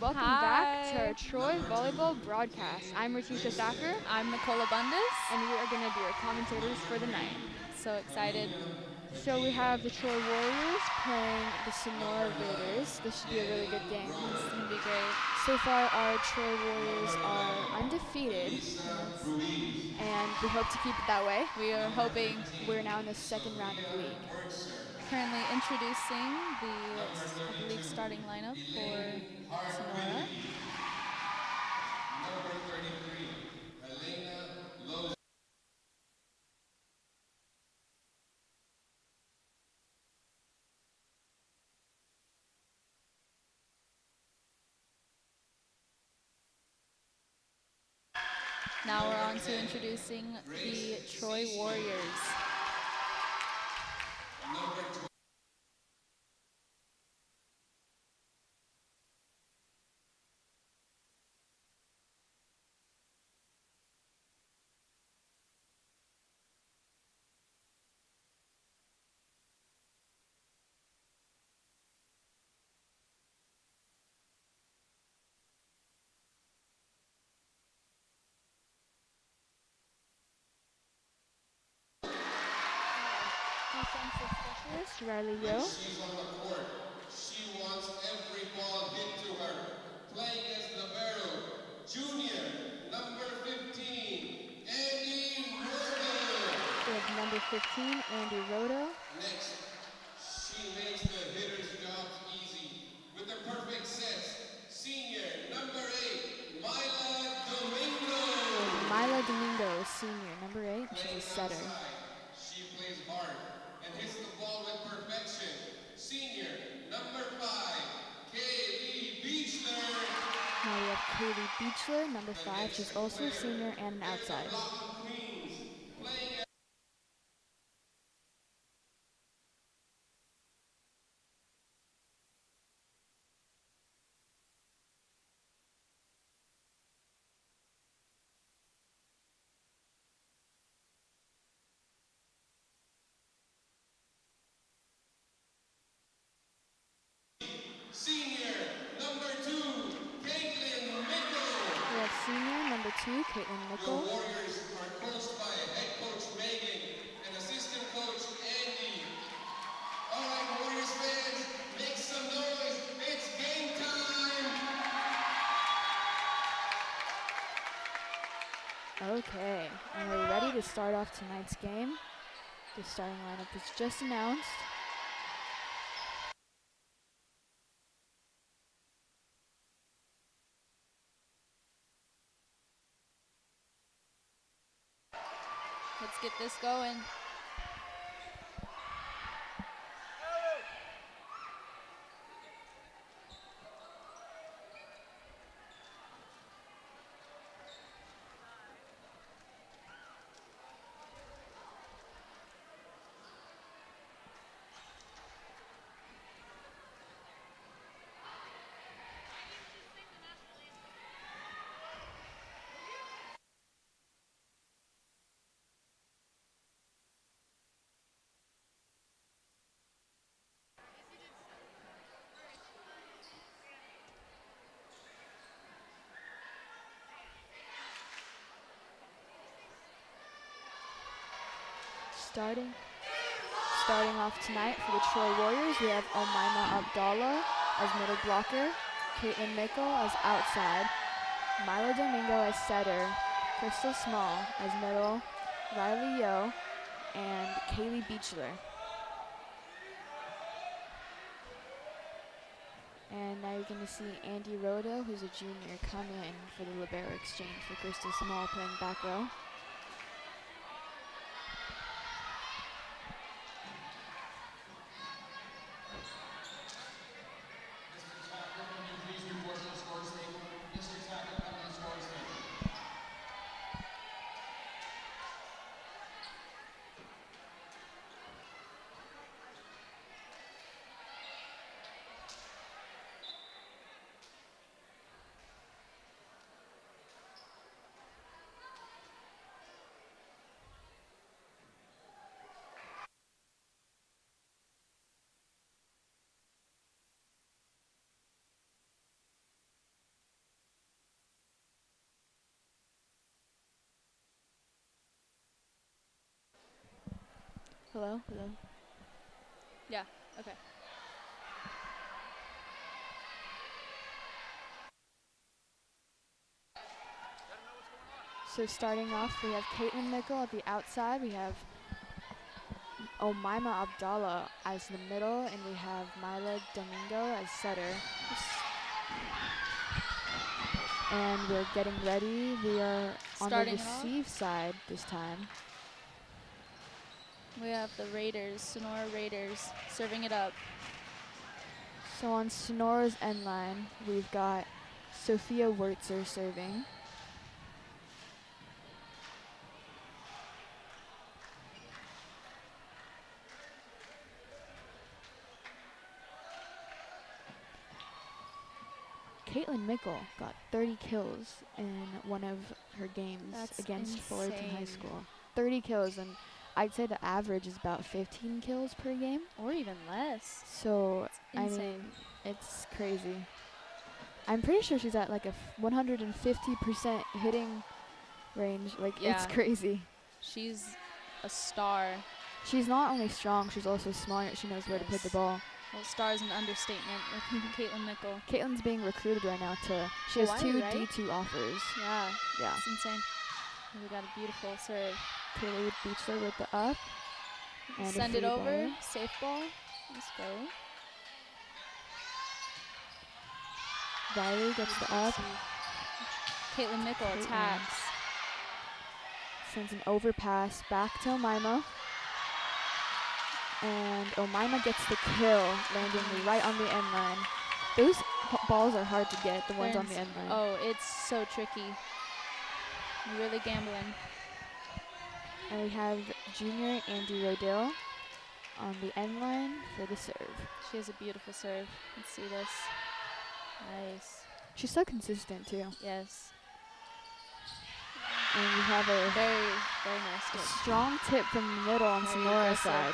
welcome back to our Troy Volleyball broadcast. I'm Ratisha Thacker, I'm Nicole Abundis. and we are going to be your commentators for the night. So excited. So we have the Troy Warriors playing the Sonora Raiders. This should be a really good game. It's going to be great. So far, our Troy Warriors are undefeated, Yes. and we hope to keep it that way. We are hoping. We're now in the second round of league. Currently introducing I believe, starting lineup for Sonora. Now we're on to introducing the Troy Warriors. Defensive specialist Riley Yo. She's on the court. She wants every ball hit to her. Playing as libero, junior, number 15, Andy Roden. We have number 15, Andy Rodo. Next, she makes the hitter's jobs easy with the perfect sets. Senior, number 8, Myla Domingo. Myla Domingo, senior, number 8. She's a setter. Outside, she plays hard and hits the ball with perfection. Senior, number 5, Kaylee Beachler. Now we have Kaylee Beachler, number 5. She's also a senior and an outside. Queens, playing senior, number 2, Caitlin Mickle. We have senior, number 2, Caitlin The Mickle. Warriors are coached by head coach Megan and assistant coach Andy. All right, Warriors fans, make some noise. It's game time. Okay, and we're ready to start off tonight's game. The starting lineup is just announced. Let's get this going. Starting off tonight for the Troy Warriors, we have Omaima Abdallah as middle blocker, Caitlin Mickle as outside, Milo Domingo as setter, Crystal Small as middle, Riley Yo, and Kaylee Beachler. And now you're going to see Andy Rodo, who's a junior, come in for the libero exchange for Crystal Small playing back row. Hello? Hello? Yeah, okay. So starting off, we have Caitlin Mickle at the outside. We have Omaima Abdallah as the middle, and we have Mila Domingo as setter. And we're getting ready. We are on the Starting it off. receive side this time. We have the Raiders, Sonora Raiders, serving it up. So on Sonora's end line, we've got Sophia Wurtzer serving. Caitlin Mickle got 30 kills in one of her games That's against Fullerton High insane. School. 30 kills, and I'd say the average is about 15 kills per game. Or even less. So, I Insane. mean, it's crazy. I'm pretty sure she's at like a 150% hitting range. Like, it's Yeah. crazy. She's a star. She's not only strong, she's also smart. She knows where to put the Yes. ball. Well, star is an understatement with Caitlin Mickle. Caitlin's being recruited right now to, she has Hawaii, 2 right? D2 offers. Yeah, Yeah. it's insane. And we got a beautiful serve. Kaylee Beachler with the up. And Send a it free over, baller. safe ball. Let's go. Riley gets the up. Caitlin Mickle Caitlin. attacks. Sends an overpass back to Omaima. And Omaima gets the kill, landing right on the end line. Those balls are hard to get, the ones on the end line. Oh, it's so tricky. You're really gambling. And we have junior Andy Rodale on the end line for the serve. She has a beautiful serve. Let's see this. Nice. She's so consistent too. Yes. And we have a Very, very nice. A Good. strong tip from the middle on Very Sonora's aggressive. side.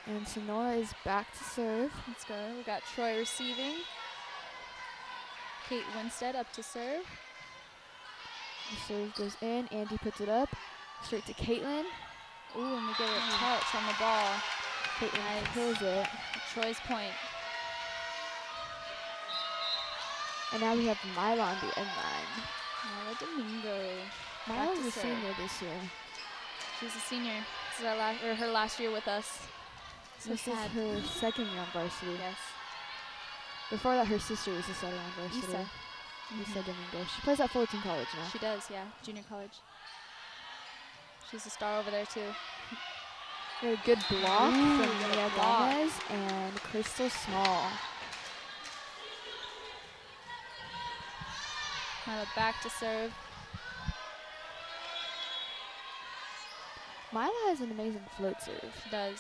And Sonora is back to serve. Let's go. We got Troy receiving. Kate Winstead up to serve. The serve goes in. Andy puts it up. Straight to Caitlin. Ooh, and we get a touch on the ball. Caitlin Nice. kills it. Troy's point. And now we have Mila on the end line. Mila Domingo. Back Mila's to a serve. senior this year. She's a senior. This is her last year with us. So This sad. is her second year on varsity. Yes. Before that, her sister was a setter on varsity. Issa. Issa Domingo. She plays at Fullerton College now. She does, yeah. Junior college. She's a star over there too. We had a good block Ooh, from what a Mia block. Gomez and Crystal Small. Mila back to serve. Mila has an amazing float serve. She does.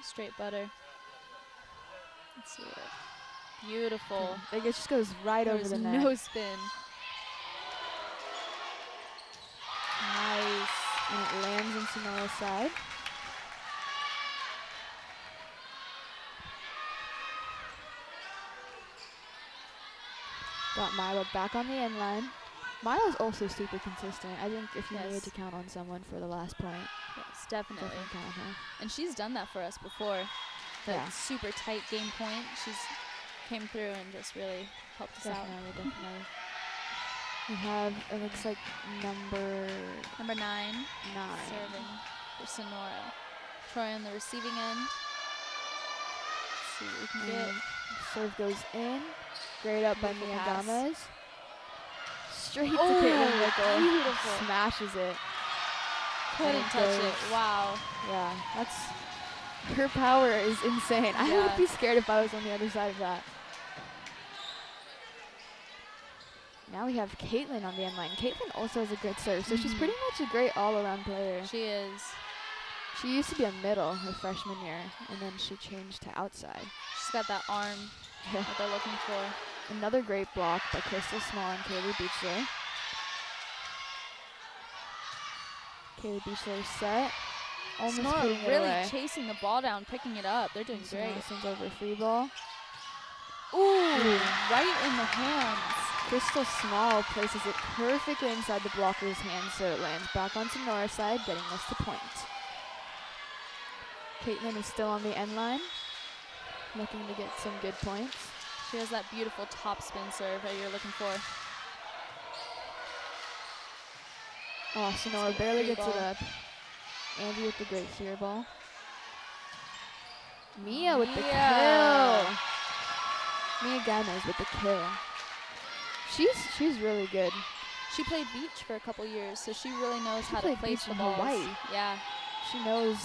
Straight butter. Let's see it. Beautiful. Like it just goes right over There's the net. no spin. Nice. And it lands in Sonora's side. Got Mila back on the end line. Mila's also super consistent. I think if you Yes. needed to count on someone for the last point, Yes, definitely. definitely count on her. And she's done that for us before. The Yeah. super tight game point. She's came through and just really helped us out. Definitely. We have, it looks like number Number 9, 9. serving for Sonora. Troy on the receiving end. Let's see what we can get. And serve goes in. Great up by Beautiful Mia pass. Gomez. Straight to Oh, Caitlin Mickle. beautiful. Smashes it. Couldn't it touch it. goes. Wow. Yeah, that's, her power is insane. I Yeah. would be scared if I was on the other side of that. Now we have Caitlin on the end line. Caitlin also has a good serve, so she's Mhm. pretty much a great all-around player. She is. She used to be a middle her freshman year, and then she changed to outside. She's got that arm Yeah. that they're looking for. Another great block by Crystal Small and Kaylee Beachler. Kaylee Beachler set. Almost Sonora putting it really away. chasing the ball down, picking it up. They're doing Sonora great. sends over a free ball. Ooh, right in the hands. Crystal Small places it perfectly inside the blocker's hand, so it lands back on Sonora's side, getting us to point. Caitlin is still on the end line, looking to get some good points. She has that beautiful top spin serve that you're looking for. Oh, Sonora Let's get a barely free gets it ball. up. Andy with the great fear ball. Mia with the kill. Mia Gomez with the kill. She's really good. She played beach for a couple years, so she really knows She how to played place beach the in balls. Hawaii. Yeah, She knows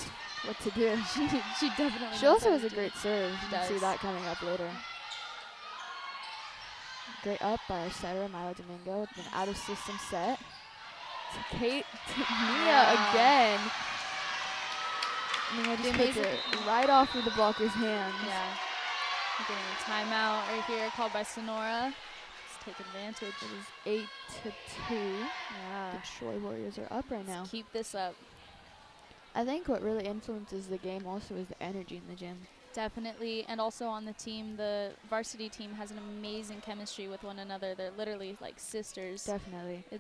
what to do. she definitely. She knows also how has to a do great it. serve. You can see does. that coming up later. Great up by our setter, Milo Domingo, with an out-of-system set. To Kate, to Mia Wow. again. Mia The just puts amazing- it right off of the blocker's hands. Yeah. We're getting a timeout right here called by Sonora. Let's take advantage. It is 8-2. Yeah. The Troy Warriors are up right now. Let's keep this up. I think what really influences the game also is the energy in the gym. Definitely. And also on the team, the varsity team has an amazing chemistry with one another. They're literally like sisters. Definitely. They're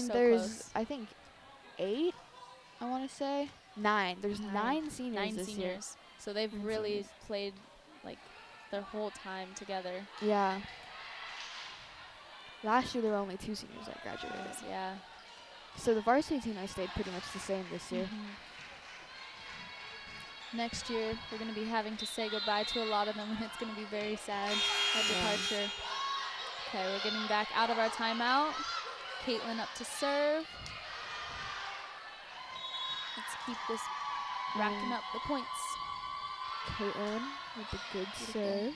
so there's, close. I think, 8, I want to say. 9. There's 9 seniors 9 this year. seniors. So they've 9 really seniors. played like their whole time together. Yeah. Last year there were only 2 seniors that graduated. Yeah. So the varsity team has stayed pretty much the same this year. Next year, we're going to be having to say goodbye to a lot of them, and it's going to be very sad at departure. Okay, we're getting back out of our timeout. Caitlin up to serve. Let's keep this racking up the points. Caitlin with the good Beautiful. serve.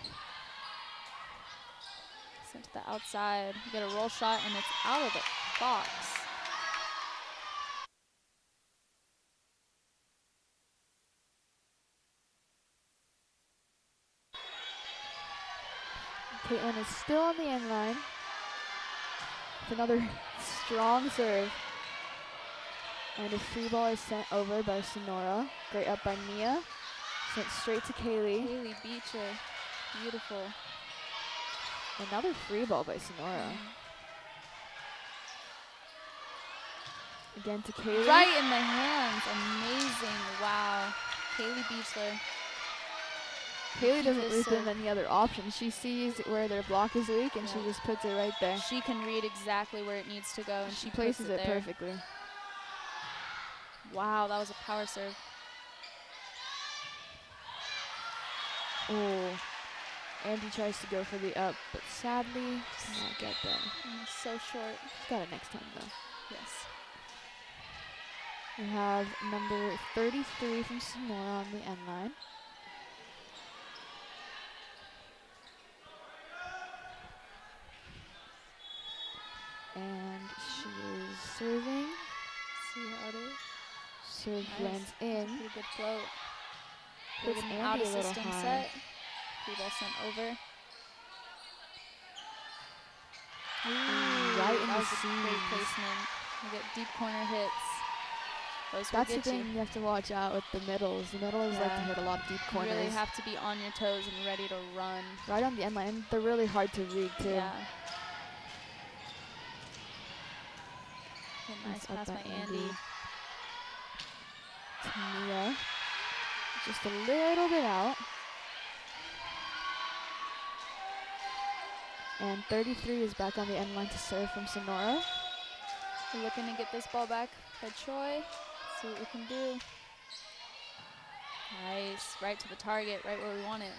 Sent to the outside. We get a roll shot, and it's out of the box. Caitlin is still on the end line. With another strong serve. And a free ball is sent over by Sonora. Great up by Mia. Sent straight to Kaylee. Kaylee Beecher. Beautiful. Another free ball by Sonora. Again to Kaylee. Right in the hands. Amazing. Wow. Kaylee Beechler. Kaylee doesn't This leave them serve. any other option. She sees where their block is weak and she just puts it right there. She can read exactly where it needs to go, and She she places puts it there. perfectly. Wow, that was a power serve. Oh, Andy tries to go for the up, but sadly does not get there. So short. She's got it next time though. Yes. We have number 33 from Sonora on the end line. And she is serving. See how it is. Serve Nice. lands in. Pretty good float. Puts An Andy out of a little system high. set. Free ball sent over. Right in that the was a great seams. placement. We get deep corner hits. Those will That's the get thing you. you have to watch out with the middles. The middles like to Yeah. hit a lot of deep You corners. really have to be on your toes and ready to run. Right on the end line. They're really hard to read too. Yeah. Okay, nice That's up pass by by Andy. Andy. To Mia. Just a little bit out. And 33 is back on the end line to serve from Sonora. We're looking to get this ball back by Troy. See what we can do. Nice. Right to the target, right where we want it.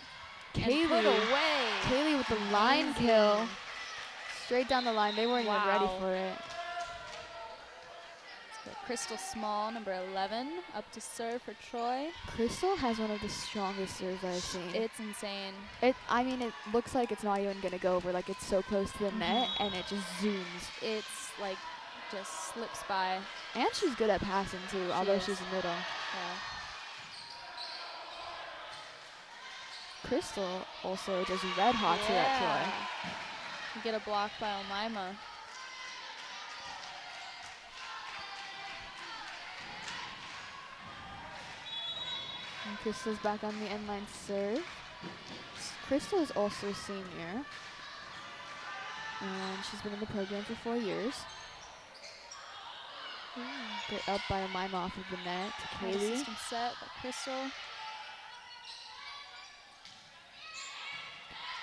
And put Kaylee. away. Kaylee with the line kill. Amazing. Straight down the line. They weren't even ready Wow. for it. Crystal Small, number 11, up to serve for Troy. Crystal has one of the strongest serves I've seen. It's insane. It looks like it's not even gonna go over. Like it's so close to the net, and it just zooms. It's like just slips by. And she's good at passing too, although is. she's middle. Yeah. Crystal also just red hot to that Troy. We get a block by Omaima. And Crystal's back on the end line to serve. Crystal is also senior. And she's been in the program for 4 years. Great up by Omaima off of the net to Nice Kaylee. system set by Crystal.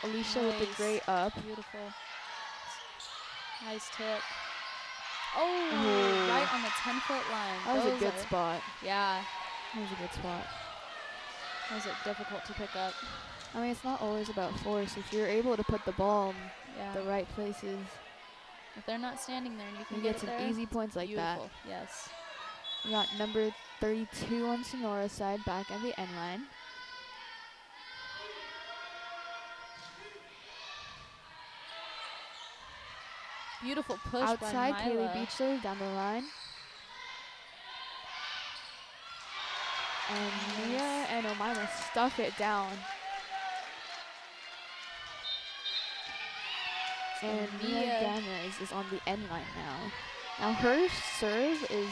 Alicia with the Nice. great up. Beautiful. Nice tip. Oh, Ooh. right on the 10-foot line. That was a Those good are- spot. Yeah, That was a good spot. those are difficult to pick up. I mean, it's not always about force. If you're able to put the ball in Yeah. the right places, If they're not standing there and you can you get get it some there, easy points like that. beautiful. Yes. We got number 32 on Sonora's side back at the end line. Beautiful push Outside, by Kaylee Mila. Beachler down the line. And Mia and Omaima stuff it down. And Mia Mia- Gamez is on the end line now. Now her serve is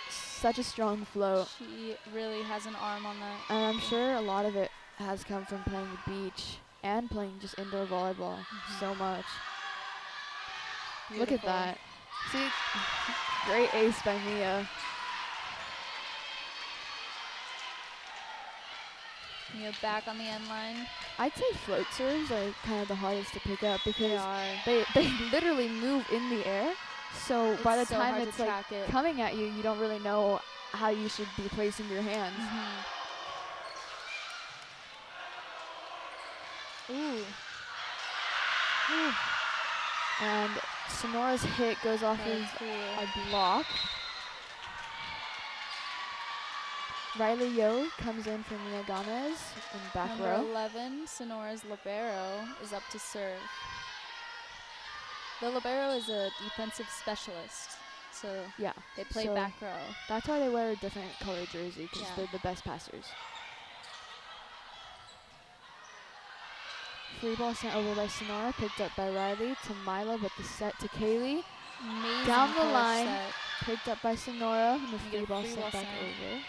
such a strong float. She really has an arm on that. And I'm sure a lot of it has come from playing the beach and playing just indoor volleyball so much. Look at Beautiful. that. See, great ace by Mia. Mia back on the end line. I'd say float serves are kind of the hardest to pick up They because are. they literally move in the air. So by the It's so time hard to it's like track it. coming at you, you don't really know how you should be placing your hands. Ooh. And Sonora's hit goes off Very of cool. a block. Riley Yo comes in for Mia Gomez in back Number row. 11, Sonora's libero, is up to serve. The libero is a defensive specialist, so Yeah, they play so back row. that's why they wear a different color jersey because Yeah. they're the best passers. Free ball sent over by Sonora, picked up by Riley to Mila with the set to Kaylee. Amazing Down the push line. set. Picked up by Sonora and the You free get a ball free sent ball back sent. over.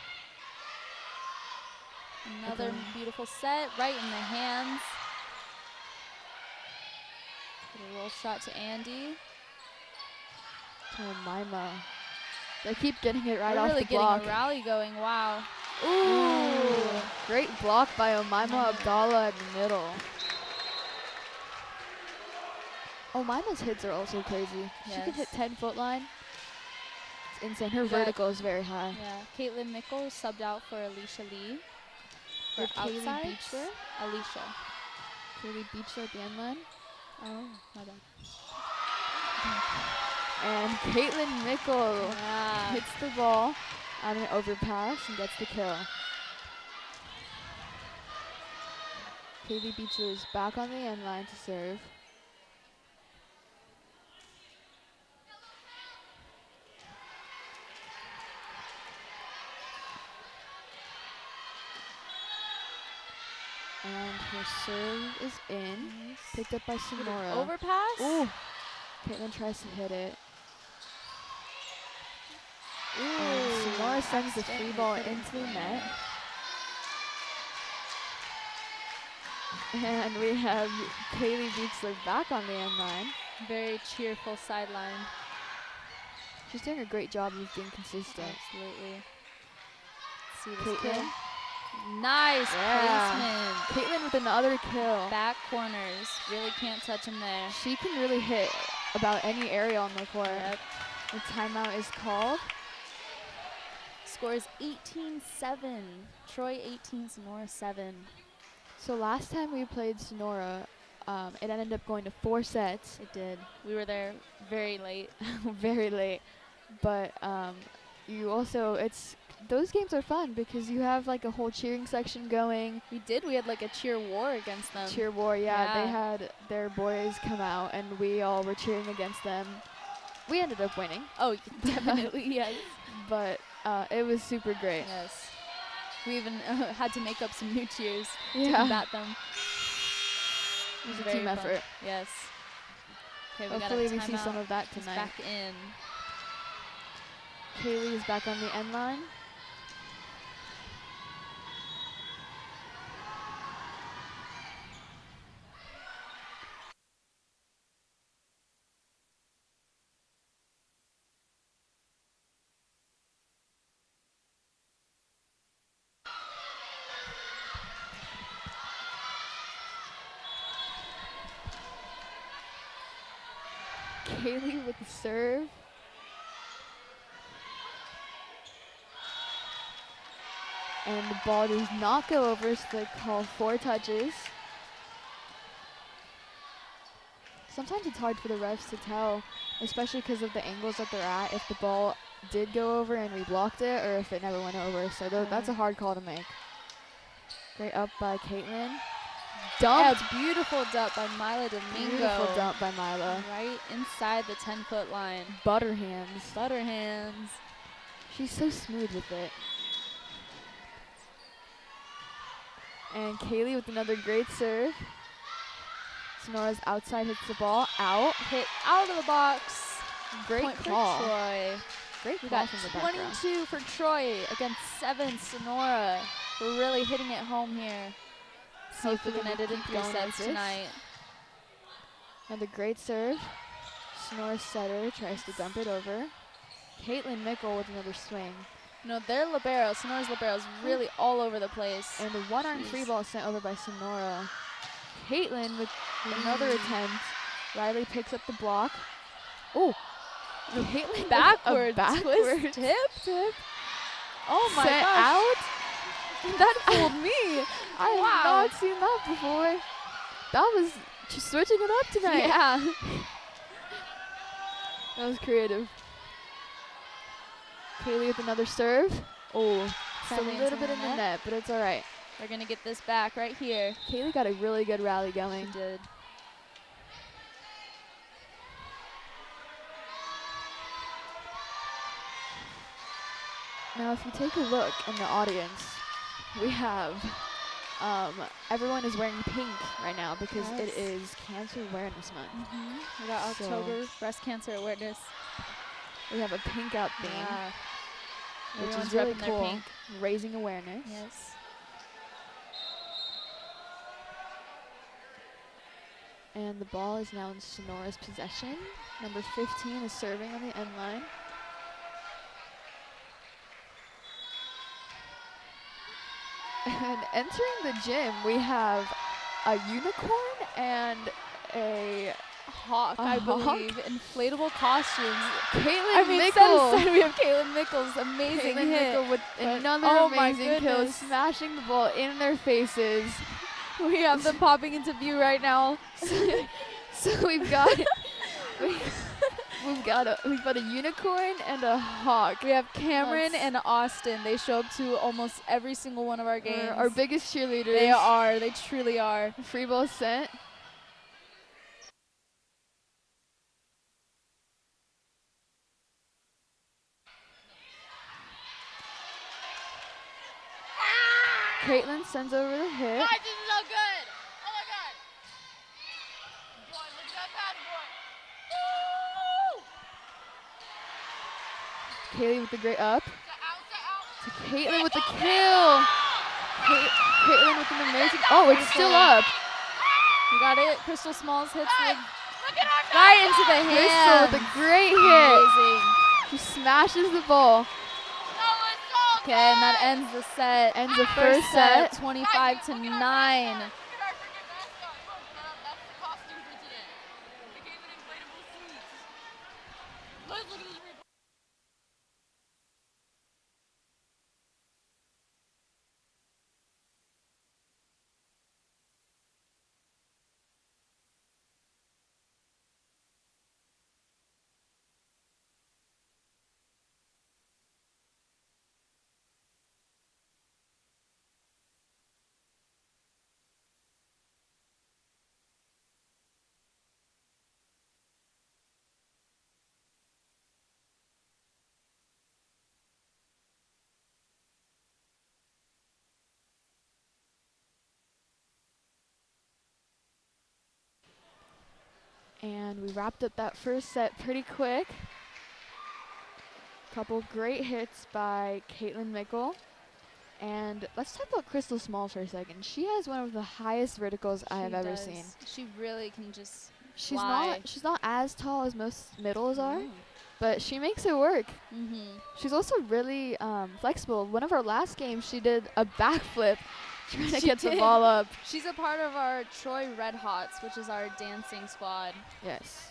Another Again. beautiful set, right in the hands. Get a roll shot to Andy. To Mima. They keep getting it right They're off really the getting block. a rally going, wow. Ooh! Great block by Omaima Omaima. Abdallah in the middle. Omaima's hits are also crazy. She can hit Yes. 10-foot line. It's insane. Her We got- vertical is very high. Yeah, Caitlin Mickle subbed out for Alicia Lee. We For have Kaylee outsides, Beachler. Alicia. Kaylee Beachler at the end line. Oh, my bad. And Caitlin Mickle Yeah. hits the ball on an overpass and gets the kill. Kaylee Beachler is back on the end line to serve. And her serve is in. Nice. Picked up by Get an Sonora. overpass? Ooh. Caitlin tries to hit it. And Sonora sends the free accidentally ball put it into the net. And we have Kaylee Beachler back on the end line. Very cheerful sideline. She's doing a great job of being consistent. Absolutely. See this Caitlin. kill? Nice Yeah. placement. Caitlin with another kill. Back corners. Really can't touch him there. She can really hit about any area on the court. Yep. The timeout is called. Score is 18-7. Troy 18, Sonora 7. So last time we played Sonora, it ended up going to 4 sets. It did. We were there very late. Very late. But you also, those games are fun because you have like a whole cheering section going. We did. We had like a cheer war against them. Cheer war, yeah. They Yeah. had their boys come out and we all were cheering against them. We ended up winning, Oh, definitely, yes. but it was super great. Yes. We even had to make up some new cheers to Yeah, combat them. it was a Very team fun. effort. Yes. Okay, we Hopefully got a we see some timeout. of that He's tonight. back in. Kaylee is back on the end line. Kaylee with the serve. And the ball does not go over, so they call 4 touches. Sometimes it's hard for the refs to tell, especially because of the angles that they're at, if the ball did go over and we blocked it, or if it never went over. So that's a hard call to make. Great up by Caitlin. Dumped. Yeah, beautiful dump by Mila Domingo. Beautiful dump by Mila. Right inside the 10-foot line. Butter hands. Butter hands. She's so smooth with it. And Kaylee with another great serve. Sonora's outside hits the ball. Out. Hit out of the box. Great Point call. for Troy. Great We call got from the background. 22 for Troy against 7 Sonora. We're really hitting it home here. See if we can end it in 3 sets tonight. Another great serve. Sonora's setter tries to dump it over. Caitlin Mickle with another swing. No, their libero, Sonora's libero is really all over the place. And the one-arm free ball sent over by Sonora. Caitlin with another attempt. Riley picks up the block. Oh, no, Caitlin Backwards, backward twist, tip. Oh my sent gosh. out. That fooled me. I have not seen that before. That was just switching it up tonight. Yeah. That was creative. Kaylee with another serve. Oh, just a little bit in the net, but it's all right. We're going to get this back right here. Kaylee got a really good rally going. She did. Now, if you take a look in the audience, we have everyone is wearing pink right now because it is Cancer Awareness Month. We got October Breast Cancer Awareness. We have a pink out theme, which Everyone's is really repping their cool. pink. Raising awareness. Yes. And the ball is now in Sonora's possession. Number 15 is serving on the end line. And entering the gym, we have a unicorn and a Hawk, I believe. Inflatable costumes. Caitlin Mickle. Mickle. We have Caitlin Mickle's amazing Caitlin hit. Mickle with another oh my amazing kill, goodness. smashing the ball in their faces. We have them popping into view right now. So we've got we've got a unicorn and a hawk. We have Cameron and Austin. They show up to almost every single one of our games. Our biggest cheerleaders. They are. They truly are. Free ball sent. Caitlin sends over the hit. Guys, this is so good. Oh my god. Boy, look at that pass, boy. Woo! Kaylee with the great up. Out. To Caitlin with the kill. Caitlin with an amazing. Oh, it's still up. We got it. Crystal Smalls hits the Look at our right into the Crystal hand. with a great hit. Amazing. She smashes the ball. That was so Okay, and that ends the set. Ends the first set. 25 to 9. Look at our freaking mascot. Look, that's the costume for today. We gave it inflatable suits. Let's look at this replay. And we wrapped up that first set pretty quick. Couple great hits by Caitlin Mickle. And let's talk about Crystal Smalls for a second. She has one of the highest verticals I have ever seen. She really can just She's fly. not as tall as most middles are, Mm. but she makes it work. Mm-hmm. She's also really flexible. One of our last games, she did a backflip trying to get the ball up. She's a part of our Troy Red Hots, which is our dancing squad. Yes.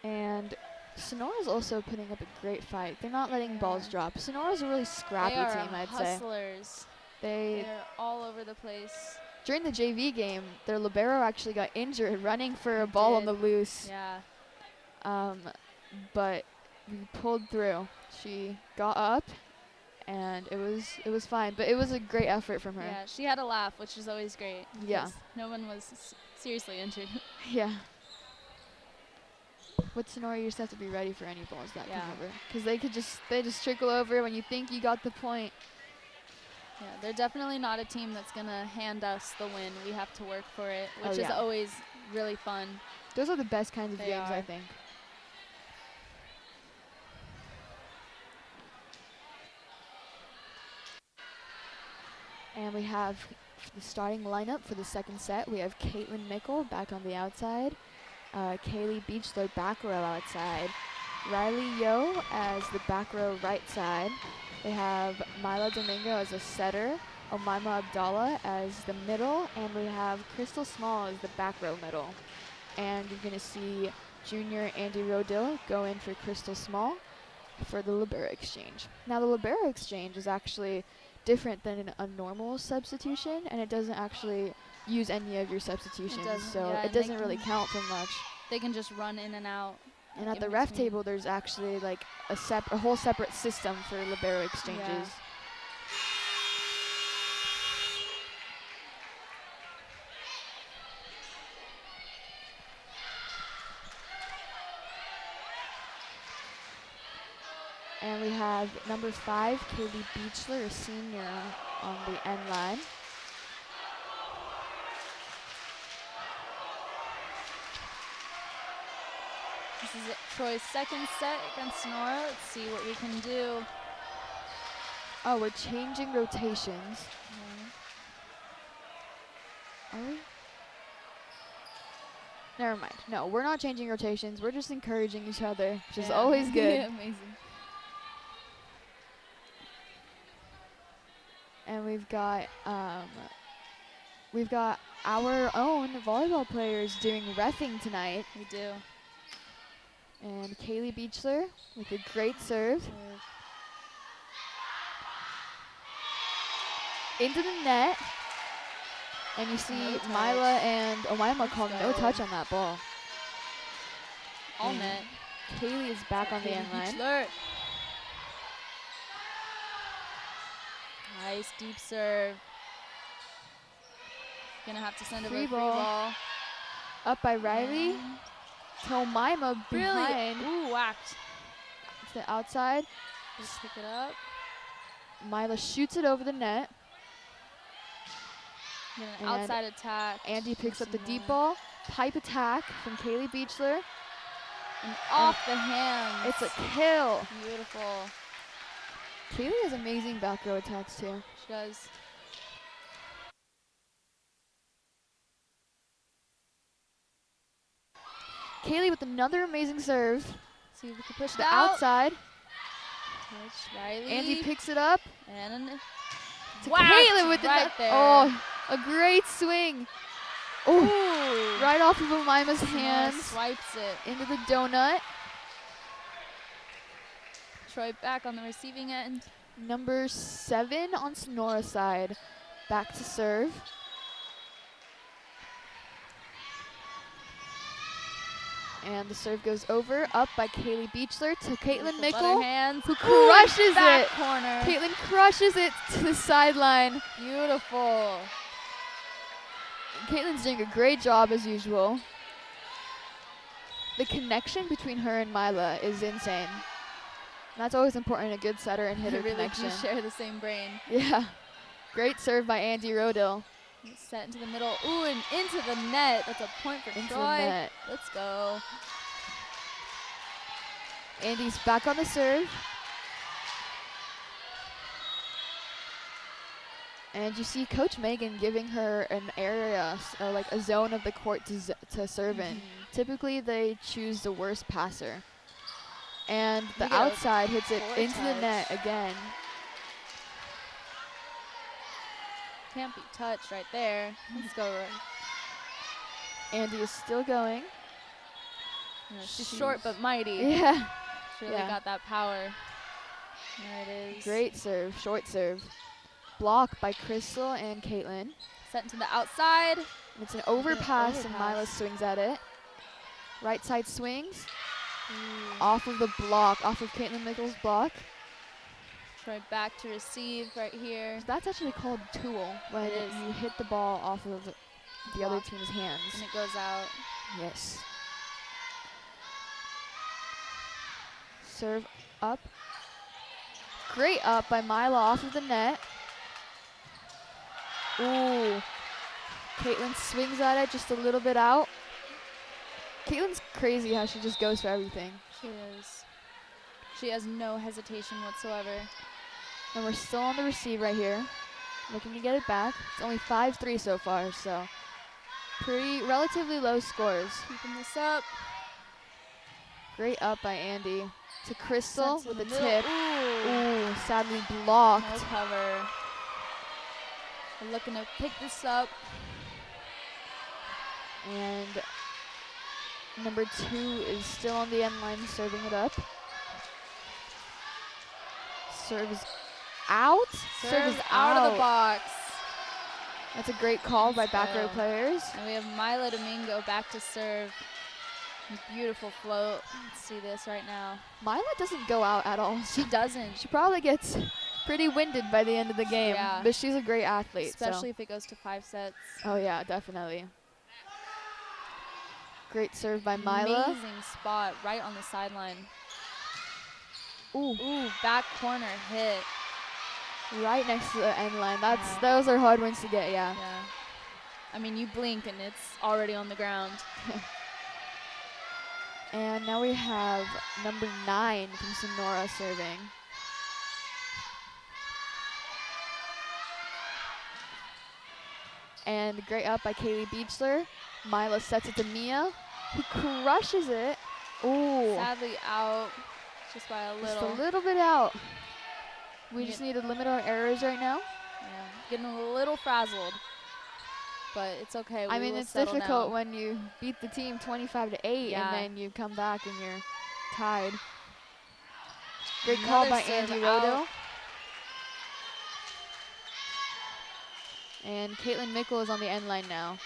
And Sonora's also putting up a great fight. They're not letting balls Yeah. drop. Sonora's a really scrappy They are team, I'd say. hustlers. They They're all over the place. during the JV game, their libero actually got injured running for a He ball on the did. loose. Yeah. But we pulled through. She got up, and it was fine. But it was a great effort from her. Yeah, she had a laugh, which is always great. Yeah. because No one was seriously injured. Yeah. With Sonora, you just have to be ready for any balls that Yeah. come over, because they just trickle over when you think you got the point. Yeah, they're definitely not a team that's going to hand us the win. We have to work for it, which is yeah. always really fun. Those are the best kinds of They games, I are. think. And we have the starting lineup for the second set. We have Caitlin Mickle back on the outside, Kaylee Beachler back row outside, Riley Yo as the back row right side. They have Mila Domingo as a setter, Omaima Abdallah as the middle, and we have Crystal Small as the back row middle. And you're going to see junior Andy Rodil go in for Crystal Small for the libero exchange. Now the libero exchange is actually different than a normal substitution, and it doesn't actually use any of your substitutions, doesn't, so yeah, it and they doesn't really can- count for much. They can just run in and out. And like at the in ref between. table, there's actually like a whole separate system for libero exchanges. Yeah. And we have number 5, Kaylee Beachler, a senior, on the end line. This is Troy's second set against Sonora. Let's see what we can do. Oh, we're changing rotations. Are we? Never mind. No, we're not changing rotations. We're just encouraging each other, which is Yeah. always good. Amazing. And we've got our own volleyball players doing reffing tonight. We do. And Kaylee Beachler with a great serve into the net. And you see No touch. Mila and Omaima Let's called no go. touch on that ball. All And net. Kaylee is back on the Kaylee end line. Beachler. Nice deep serve. Gonna have to send over Free a free ball. ball. Up by Riley. And To Omaima Really? behind. Ooh, whacked. It's the outside. Just pick it up. Mila shoots it over the net. Get an And outside attack. Andy picks up the deep Sonora. ball. Pipe attack from Kaylee Beachler. And off the hands. It's a kill. Beautiful. Kaylee has amazing back row attacks too. She does. Kaylee with another amazing serve. See if we can push The it out. outside. Push Riley. Andy picks it up. And To whacked Caitlin with the right net. there. Oh, a great swing. Oh, Ooh. right off of Omaima's Sonora hands swipes it. into the donut. Troy back on the receiving end. Number 7 on Sonora's side. Back to serve. And the serve goes over, up by Kaylee Beachler to Caitlin Beautiful Mickle, butter hands. who crushes Back it. corner. Caitlin crushes it to the sideline. Beautiful. Caitlin's doing a great job as usual. The connection between her and Mila is insane. That's always important, a good setter and hitter They really connection. do share the same brain. Yeah. Great serve by Andy Rodil. Set into the middle. Ooh, and into the net. That's a point for Into Troy. the net. Let's go. Andy's back on the serve. And you see Coach Megan giving her an area, like a zone of the court to serve in. Typically, they choose the worst passer. And the Look at it. outside hits it into the Foretouch. net again. Can't be touched right there. Let's go. Andy is still going. You know, she's short but mighty. Yeah. She really got that power. There it is. Great serve, short serve. Block by Crystal and Caitlin. Sent to the outside. It's an overpass, and Mila swings at it. Right side swings. Off of the block, off of Caitlin Mickle's block. Troy back to receive right here. So that's actually called tool, when It is. you hit the ball off of the other team's hands. And it goes out. Yes. Serve up. Great up by Mila off of the net. Ooh. Caitlin swings at it just a little bit out. Caitlin's crazy how she just goes for everything. She is. She has no hesitation whatsoever. And we're still on the receive right here. Looking to get it back. It's only 5-3 so far, so relatively low scores. Keeping this up. Great up by Andy. To Crystal Sent with to the the tip. middle. Ooh, sadly blocked. No cover. We're looking to pick this up. And number 2 is still on the end line, serving it up. Serve is out. Serve is out of the box. That's a great call by back row Let's go. players. And we have Mila Domingo back to serve. Beautiful float. Let's see this right now. Mila doesn't go out at all. She doesn't. She probably gets pretty winded by the end of the game. Yeah. But she's a great athlete. Especially if it goes to 5 sets. Oh yeah, definitely. Great serve by Mila. Amazing spot right on the sideline. Ooh, Back corner hit. right next to the end line. Yeah. Those are hard ones to get, yeah. Yeah. I mean, you blink and it's already on the ground. And now we have number 9 from Sonora serving. And great up by Kaylee Beechler. Mila sets it to Mia, who crushes it. Ooh, Sadly out just by a just little. a little bit out. We Yeah. just need to limit our errors right now. Yeah. Getting a little frazzled. But it's okay. I We mean, will it's settle difficult down. when you beat the team 25-8 Yeah. and then you come back and you're tied. Great call Another by serve Andy out. Rodo. And Caitlin Mickle is on the end line now.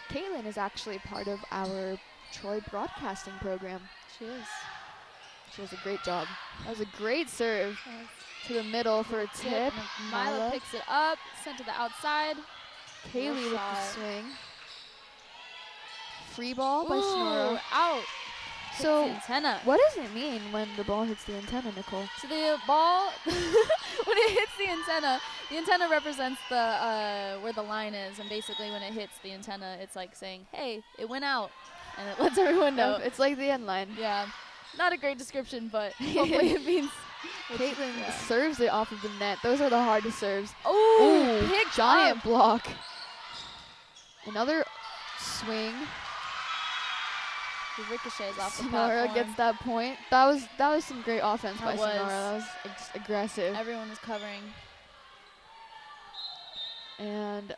Caitlin is actually part of our Troy broadcasting program. She is. She does a great job. That was a great serve to the middle for a tip. Mila Mila. picks it up, sent to the outside. Kaylee with the shot. swing. Free ball by Ooh, Sonora. out. So, Hits the antenna. what does it mean when the ball hits the antenna, Nicole? So the ball, when it hits the antenna represents the where the line is, and basically when it hits the antenna, it's like saying, "Hey, it went out," and it lets everyone know. It's like the end line. Yeah, not a great description, but hopefully it means. Caitlin yeah. serves it off of the net. Those are the hardest serves. Ooh, Ooh, picked giant up. block. Another swing. He ricochets off the Sonora platform. gets that point. That was some great offense by That Sonora. was. That was aggressive. Everyone was covering. And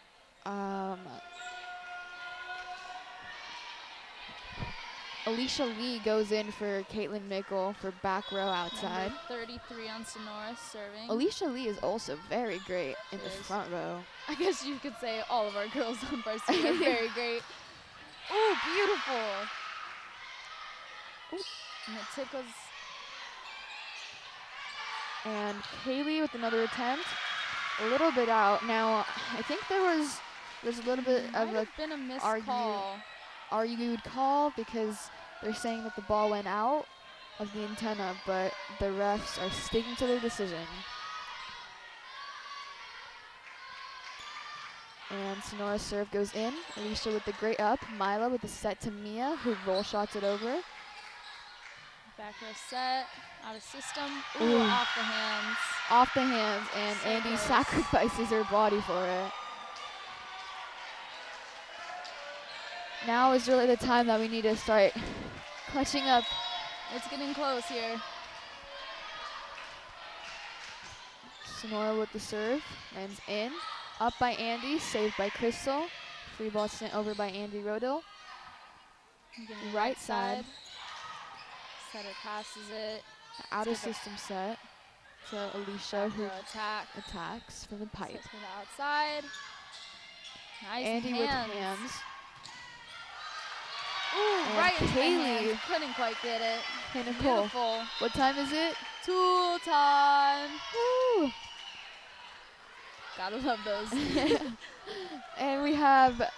Alicia Lee goes in for Caitlin Mickle for back row outside. Number 33 on Sonora serving. Alicia Lee is also very great in She the is. front row. I guess you could say all of our girls on varsity are very great. Ooh, beautiful. Ooh. And the tip goes. And Kaylee with another attempt. A little bit out. Now, I think there's a little bit of Might a have been a missed argue- call. argued call because they're saying that the ball went out of the antenna, but the refs are sticking to their decision. And Sonora's serve goes in. Alicia with the great up. Mila with the set to Mia, who roll shots it over. Back row set. Out of system. Ooh, Ooh. off the hands. Off the hands, and So Andy close. sacrifices her body for it. Now is really the time that we need to start clutching up. It's getting close here. Sonora with the serve, lands in. Up by Andy, saved by Crystal. Free ball sent over by Andy Rodil. Getting Right side. Setter passes it. Out of Let's give system set to Alicia, Back who row attack. attacks from the pipe. Set to the outside. Nice Andy hands. with hands. Ooh, And right into the Kaylee. hands. Couldn't quite get it. Hey, Nicole. Beautiful. What time is it? Tool time. Woo! Gotta love those. And we have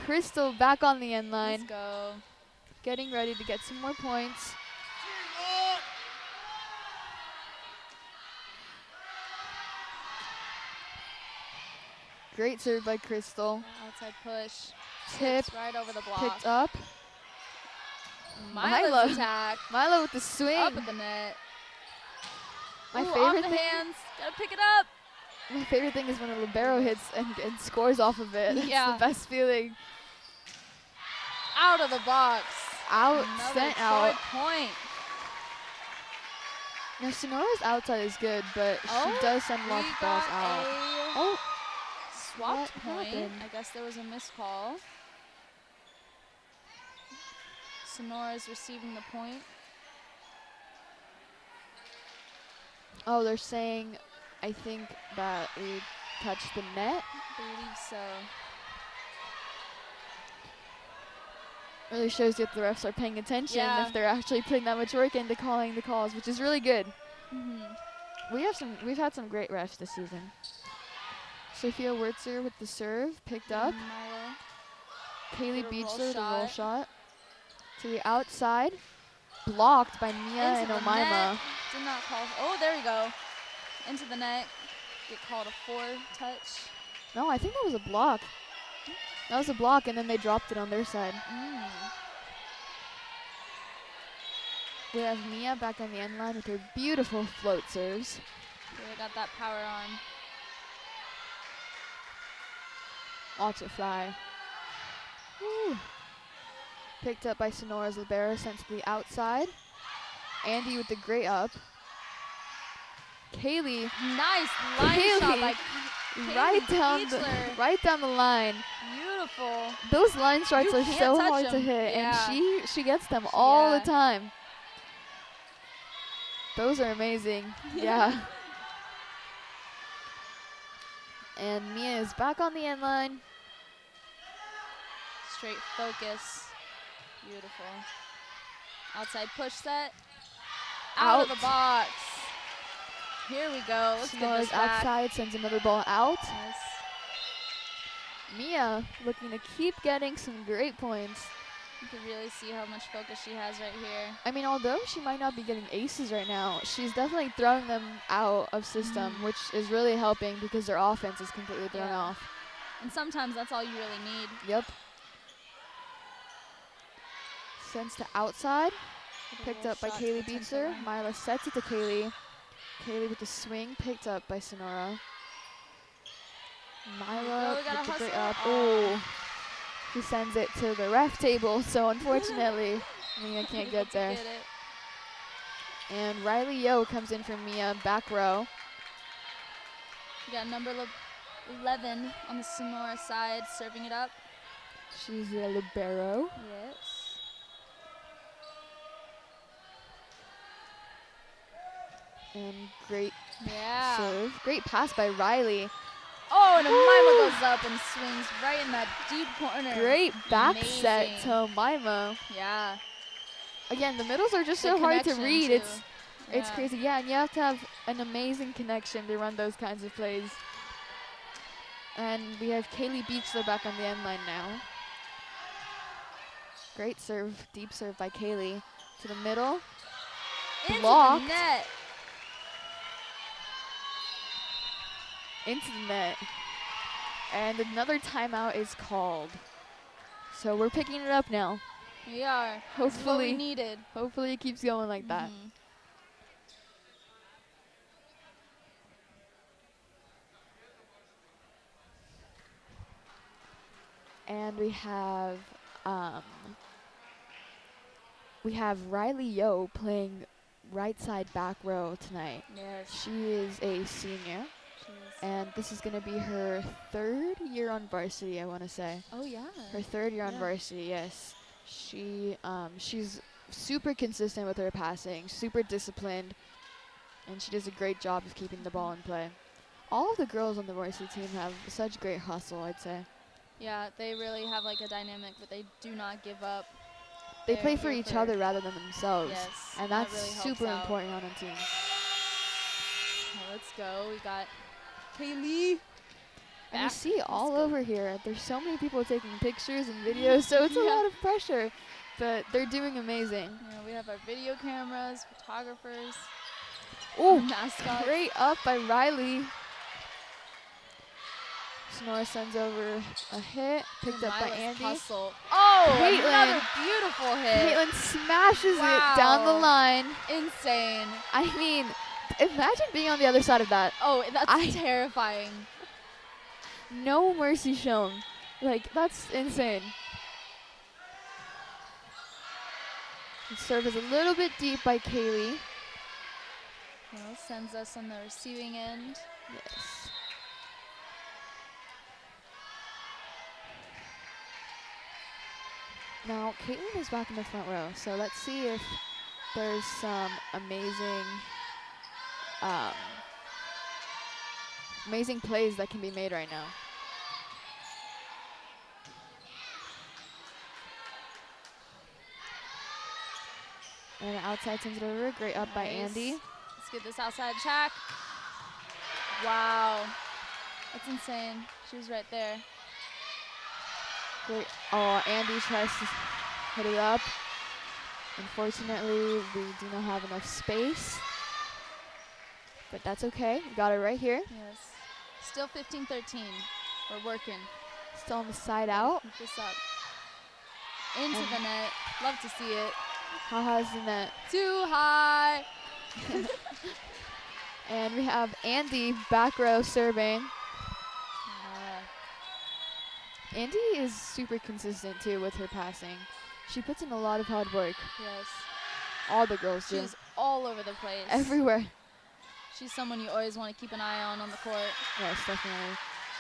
Crystal back on the end Let's line, go. getting ready to get some more points. Great serve by Crystal. Outside push. Tip, Tips right over the block. picked up. Milo's Milo. attack. Milo with the swing. Up at the net. My Ooh, off favorite the thing. hands. Gotta pick it up. My favorite thing is when a libero hits and scores off of it. It's Yeah. the best feeling. Out of the box. Out, Another sent Troy out. point. Now Sonora's outside is good, but she does send lots We of balls got out. a Oh, swapped what point. happened? I guess there was a missed call. Sonora's receiving the point. oh, they're saying, I think that we touched the net. I believe so. Really shows you if the refs are paying attention, Yeah. if they're actually putting that much work into calling the calls, which is really good. Mm-hmm. We've had some great refs this season. Sophia Wurtzer with the serve, picked up. Milo. Kaylee Good beats roll her, the roll shot. shot. To the outside, blocked by Mia Into and the Omaima. net. Did not call. Oh, there we go. Into the net. Get called a 4 touch. No, I think that was a block. That was a block, and then they dropped it on their side. We have Mia back on the end line with her beautiful float serves. Really got that power on. Lots of fly. Woo. Picked up by Sonora's libero, sent to the outside. Andy with the great up. Kaylee Nice line shot by right Kaylee down Beachler. right down the line. Beautiful. Those line strikes You are can't so touch hard to them. hit, Yeah. and she gets them all Yeah. the time. Those are amazing. Yeah. And Mia is back on the end line. Straight focus. Beautiful. Outside push set. Out of the Out. box. Here we go. Let's get Sonora's this back. outside, sends another ball out. Yes. Mia looking to keep getting some great points. You can really see how much focus she has right here. I mean, although she might not be getting aces right now, she's definitely throwing them out of system, which is really helping because their offense is completely thrown Yeah. off. And sometimes that's all you really need. Yep. Sends to outside. With a Picked roll up by shot to Kaylee the 10th Beatzer. line. Mila sets it to Kaylee. Kaylee with the swing, picked up by Sonora. Mila we gotta with the great hustle. up. Oh, she sends it to the ref table, so unfortunately, Mia can't Able get to there. get it. And Riley Yo comes in for Mia, back row. We got number 11 on the Sonora side, serving it up. She's a libero. Yes. And great Yeah. serve. Great pass by Riley. Oh, and Woo! Omaima goes up and swings right in that deep corner. Great back set Amazing. to Mima. Yeah. Again, the middles are just The so hard to connection, read. too. It's Yeah. crazy. Yeah, and you have to have an amazing connection to run those kinds of plays. And we have Kaylee Beachler back on the end line now. Great serve, deep serve by Kaylee. To the middle. Into Blocked. the net. Into the net. And another timeout is called. So we're picking it up now. We are. This is what we Hopefully, needed. hopefully it keeps going like that. Mhm. And we have Riley Yo playing right side back row tonight. Yes. She is a senior. She is. And this is going to be her 3rd year on varsity, I want to say. Oh yeah. Her 3rd year on Yeah. varsity, yes. She's super consistent with her passing, super disciplined, and she does a great job of keeping the ball in play. All of the girls on the varsity team have such great hustle, I'd say. Yeah, they really have like a dynamic, but they do not give up. They They're play for here each other rather than themselves. Yes, And that that's really helps super out. important on a team. Okay, let's go. We got Kaylee. And you Back. see Let's all go. over here, there's so many people taking pictures and videos, so it's a Yeah. lot of pressure. But they're doing amazing. Yeah, we have our video cameras, photographers, Ooh, mascots. great up by Riley. Sonora sends over a hit, picked up by Mila's Andy. hustle. Oh, Caitlin. another beautiful hit. Caitlin smashes it down the Wow. line. Insane. I mean, imagine being on the other side of that. Oh, that's I- terrifying. No mercy shown. Like, that's insane. The serve is a little bit deep by Kaylee. Well, sends us on the receiving end. Yes. Now, Caitlin is back in the front row, so let's see if there's some amazing plays that can be made right now. And outside sends it over, great up by Nice. Andy. Let's get this outside check. Wow. That's insane. She was right there. Great. Oh, Andy tries to hit it up. Unfortunately, we do not have enough space. But that's okay. We got it right here. Yes. Still 15-13. We're working. Still on the side out. Keep this up. Into And- the net. Love to see it. Haha's in that. Too high. And we have Andy back row serving. Andy is super consistent too with her passing. She puts in a lot of hard work. Yes. All the girls do. She's all over the place. Everywhere. She's someone you always want to keep an eye on the court. Yes, definitely.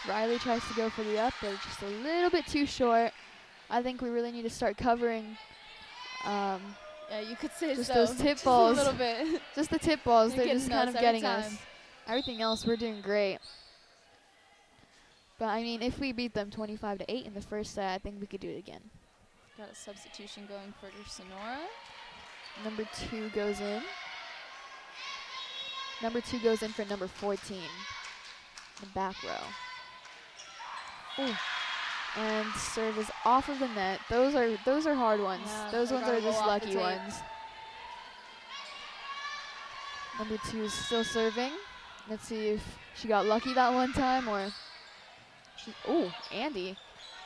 Riley tries to go for the up, but just a little bit too short. I think we really need to start covering Yeah, you could say just so. those tip Just balls. a little bit. Just the tip balls. They're They're just getting kind us of every getting us. time. Everything else, we're doing great. But I mean, if we beat them 25-8 in the first set, I think we could do it again. Got a substitution going for Sonora. Number 2 goes in. Number 2 goes in for number 14. The back row. Ooh. And serve is off of the net. Those are hard ones. Yeah, Those they ones gotta are just roll off the lucky tape. ones. Number 2 is still serving. Let's see if she got lucky that one time or ooh, Andy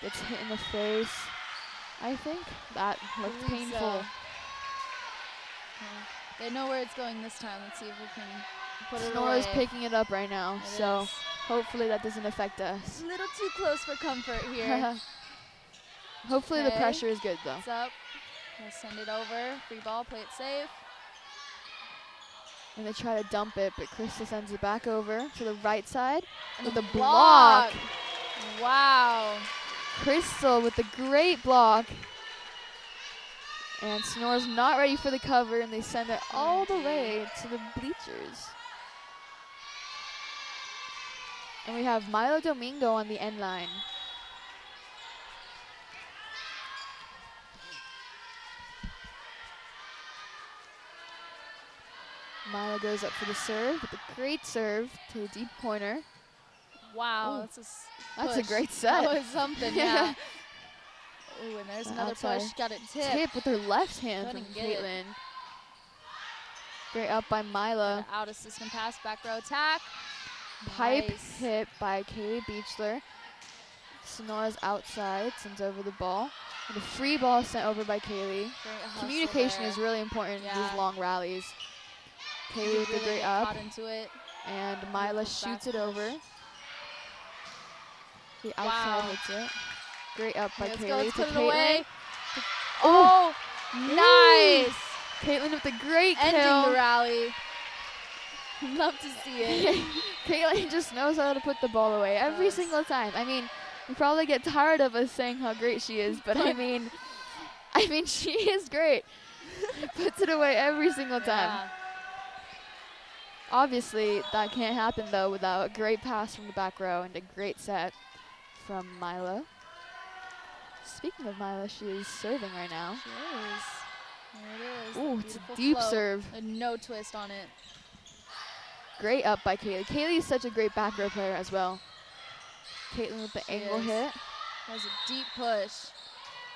gets hit in the face. I think that looked Believe painful. so. They know where it's going this time. Let's see if we can put it Sonora's away. picking it up right now, It so is. hopefully that doesn't affect us. A little too close for comfort here. Hopefully the Okay. pressure is good though. What's up? We'll send it over. Free ball. Play it safe. And they try to dump it, but Krista sends it back over to the right side with a Block. block. Wow. Crystal with the great block. And Sonora's not ready for the cover, and they send it all the way to the bleachers. And we have Milo Domingo on the end line. Milo goes up for the serve with a great serve to the deep corner. Wow. Ooh. That's a push. great set. That was something, yeah. Ooh, and there's The another outside push. Got it tipped. Tip with her left hand from Couldn't get it. Caitlin. Great up by Mila. Out of system pass. Back row attack. Pipe Nice. hit by Kaylee Beechler. Sonora's outside, sends over the ball. And the free ball sent over by Kaylee. Great hustle Communication there. is really important in Yeah. these long rallies. You Kaylee with really the great get up. caught into it. And Mila Beautiful shoots back it over. push. The outside Wow. hits it. Great up by Let's go. Kaylee Let's to put it Caitlin. away. Oh, Oh, nice. Caitlin with the great Ending kill. the rally. Love to see it. Caitlin just knows how to put the ball away every Does. single time. I mean, you probably get tired of us saying how great she is, but I mean, she is great. Puts it away every single time. Yeah. Obviously, that can't happen though without a great pass from the back row and a great set from Mila. Speaking of Mila, she is serving right now. She is. There it is. Ooh, that it's a beautiful deep float. serve. A no twist on it. Great up by Kaylee. Kaylee is such a great back row player as well. Caitlin with the She angle is. hit. That was a deep push.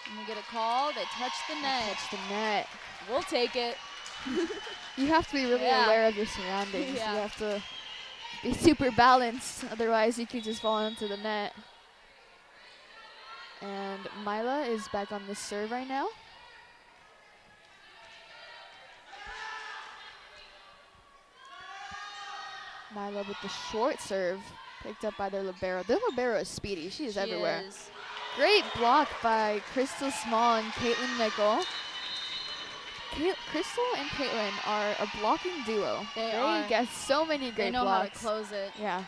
And we get a call. They touch the net. Touch the net. We'll take it. You have to be really Yeah. aware of your surroundings. Yeah. You have to be super balanced, otherwise you could just fall into the net. And Mila is back on the serve right now. Mila with the short serve, picked up by their libero. Their libero is speedy. She is everywhere. Is. Great block by Crystal Small and Caitlin Nickel. Crystal and Caitlin are a blocking duo. They are. get so many great They know blocks. how to close it. Yeah.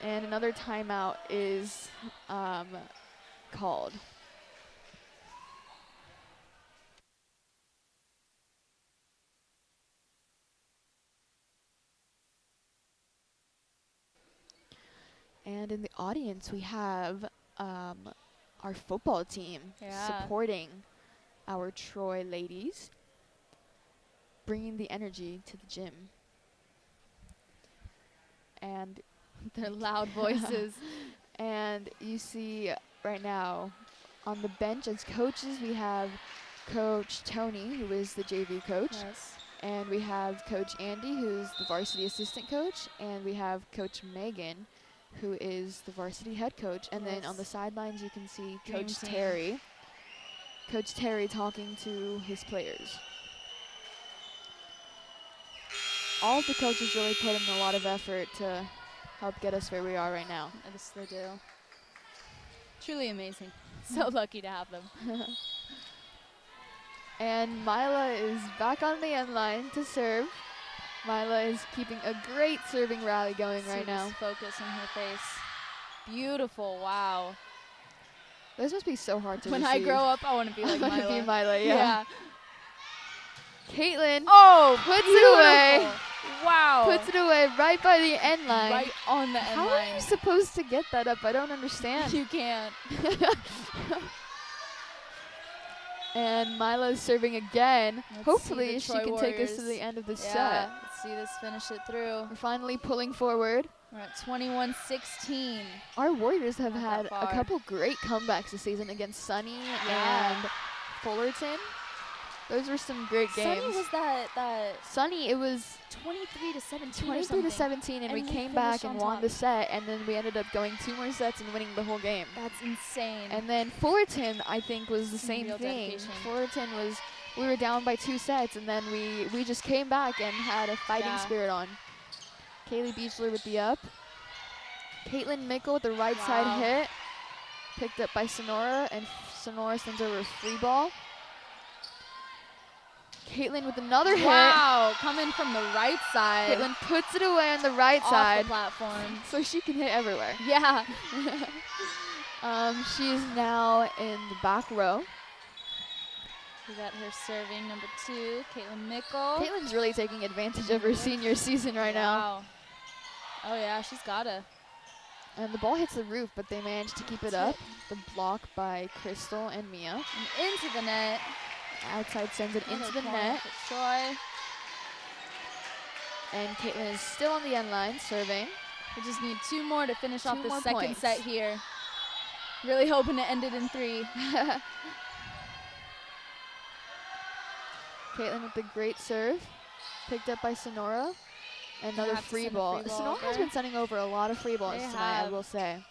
And another timeout is called. And in the audience, we have our football team supporting our Troy ladies, bringing the energy to the gym. And Their loud voices. and you see right now on the bench as coaches, we have Coach Tony, who is the JV coach. Yes. And we have Coach Andy, who's the varsity assistant coach. And we have Coach Megan, who is the varsity head coach. And then on the sidelines, you can see Dream Coach team. Terry. Coach Terry talking to his players. All of the coaches really put in a lot of effort to help get us where we are right now. Yes, they do. Truly amazing. So lucky to have them. And Mila is back on the end line to serve. Mila is keeping a great serving rally going See right now. this focus in her face. Beautiful. Wow. Those must be so hard to When receive. I grow up, I want to be like I want to Mila. be Mila, yeah. Caitlin Oh, puts beautiful. it away. Wow. Puts it away right by the end line. right on the end How line. are you supposed to get that up? I don't understand. You can't. And Mila's serving again. Let's see Hopefully the she Troy can take us to Warriors. the end of the set. Yeah. Let's see this finish it through. We're finally pulling forward. We're at 21-16. Our Warriors have Not that had a far. couple great comebacks this season against Sunny Yeah. and Fullerton. Those were some great games. Sunny was that Sunny, it was 23 to 17 or 23 something. to 17, and we And we came back finished and on won top. the set, and then we ended up going 2 more sets and winning the whole game. That's insane. And then Fullerton, I think, was the Some same real thing. dedication. Fullerton was, we were down by 2 sets, and then we just came back and had a fighting Yeah. spirit on. Kaylee Beechler with the up. Caitlin Mickle with the right side Wow. hit. Picked up by Sonora, and Sonora sends over a free ball. Caitlin with another wow, coming from the right hit. side. Caitlin puts it away on the right off side, the platform. so she can hit everywhere. Yeah. She is now in the back row. We got her serving number 2, Caitlin Mickle. Caitlin's really taking advantage of her senior season right now. Wow. Oh yeah, she's gotta. And the ball hits the roof, but they managed to keep it up. The block by Crystal and Mia. And into the net. Outside sends it into Another the point net. for Troy. And Caitlin is still on the end line, serving. We just need 2 more to finish off 2 the more second points. set here. Really hoping to end it in 3. Caitlin with the great serve. Picked up by Sonora. Another have to free send a ball. free ball Sonora has over. been sending over a lot of free balls They tonight, I have. will say.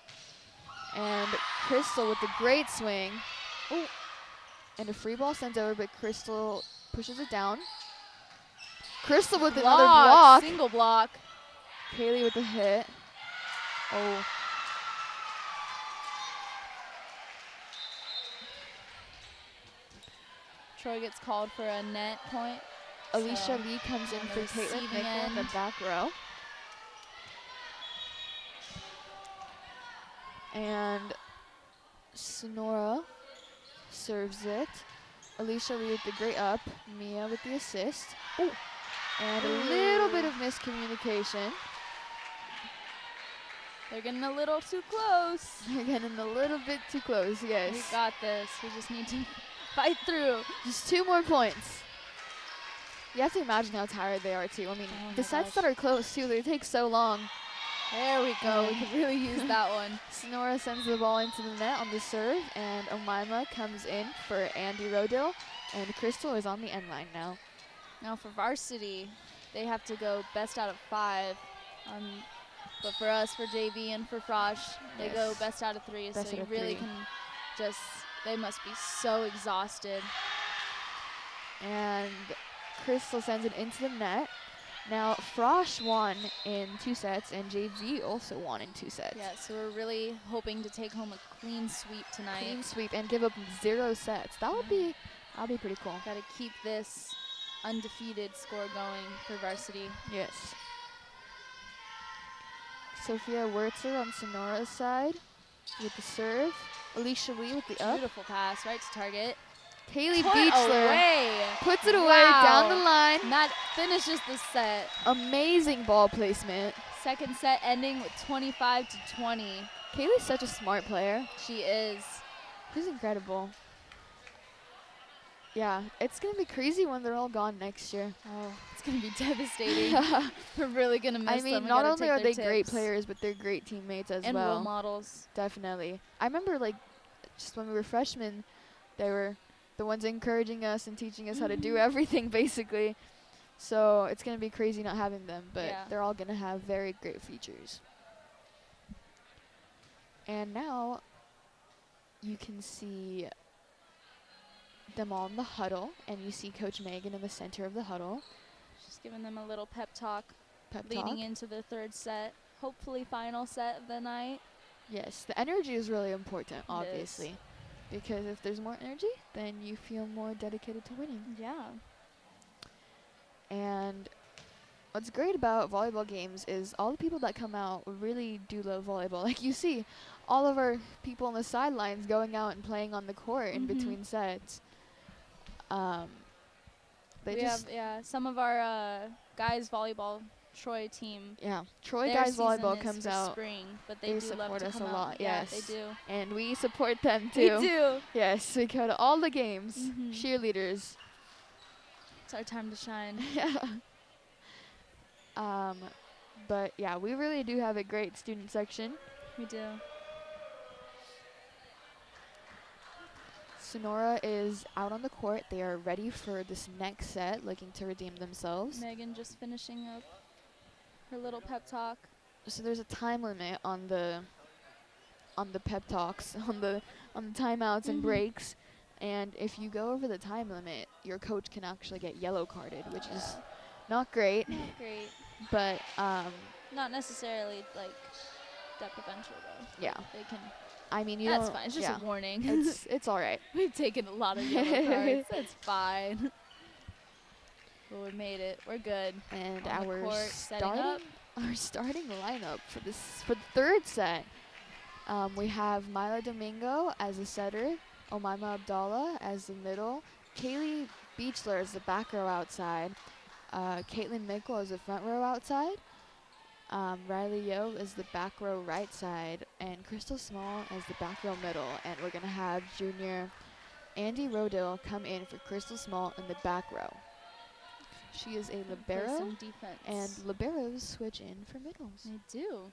And Crystal with the great swing. Oh. And a free ball sends over, but Crystal pushes it down. Crystal with another block. Single block. Kaylee with the hit. Oh. Troy gets called for a net point. Alicia So, Lee comes in on the for Caitlin receiving Mickle in the end. back row. And Sonora serves it. Alicia Lee with the great up. Mia with the assist. Ooh. And a little bit of miscommunication. They're getting a little too close. They're getting a little bit too close, yes. We got this. We just need to fight through. Just 2 more points. You have to imagine how tired they are too. I mean, Oh the my sets gosh. that are close too, they take so long. There we go. We And could really use that one. Sonora sends the ball into the net on the serve, and Omaima comes in for Andy Rodil, and Crystal is on the end line now. Now for varsity, they have to go best out of 5. But for us, for JV and for Frosh, they go Yes. best out of 3. Best So out you of really 3. can just, they must be so exhausted. And Crystal sends it into the net. Now, Frosh won in 2 sets, and JV also won in 2 sets. Yeah, so we're really hoping to take home a clean sweep tonight. Clean sweep and give up 0 sets. That'll be pretty cool. Got to keep this undefeated score going for varsity. Yes. Sophia Wertzer on Sonora's side with the serve. Alicia Lee with the up. Beautiful pass, right to target. Kaylee Put Beechler away. puts it away Wow. down the line. And that finishes the set. Amazing ball placement. Second set ending with 25-20. Kaylee's such a smart player. She is. She's incredible. Yeah, it's going to be crazy when they're all gone next year. Oh, it's going to be devastating. We're really going to miss I them. mean, We not gotta only take are their they great tips. players, but they're great teammates as And well. role models. Definitely. I remember, like, just when we were freshmen, they were the ones encouraging us and teaching us how to do everything, basically. So it's going to be crazy not having them, but Yeah. they're all going to have very great features. And now you can see them all in the huddle, and you see Coach Megan in the center of the huddle. Just giving them a little pep talk Pep leading talk. into the 3rd set. Hopefully final set of the night. Yes, the energy is really important, It is. obviously. Because if there's more energy, then you feel more dedicated to winning. Yeah. And what's great about volleyball games is all the people that come out really do love volleyball. Like you see all of our people on the sidelines going out and playing on the court in Mhm. between sets. They We just, have, some of our guys volleyball Troy team. Troy their Guys season Volleyball is comes for out, spring, but they they do love support to us come a out. lot, Yeah, yes. they do. and we support them We too. do. Yes, we go to all the games. Mhm. Cheerleaders. It's our time to shine. But yeah, we really do have a great student section. We do. Sonora is out on the court. They are ready for this next set, looking to redeem themselves. Megan just finishing up her little pep talk. So there's a time limit on the pep talks, on the timeouts and Mhm. breaks. And if you go over the time limit, your coach can actually get yellow carded, which is not great. Not great. But Not necessarily like detrimental though. yeah, They can. I mean, you That's don't. fine. It's just yeah, a warning. it's all right. We've taken a lot of yellow cards. That's fine. But we made it. We're good. And On the our court, setting up. starting lineup for the 3rd set, we have Myla Domingo as a setter, Omaima Abdallah as the middle, Kaylee Beechler as the back row outside, Caitlin Mickle as the front row outside, Riley Yo as the back row right side, and Crystal Small as the back row middle. And we're gonna have junior Andy Rodil come in for Crystal Small in the back row. She is a Play libero, some defense. and liberos switch in for middles. They do.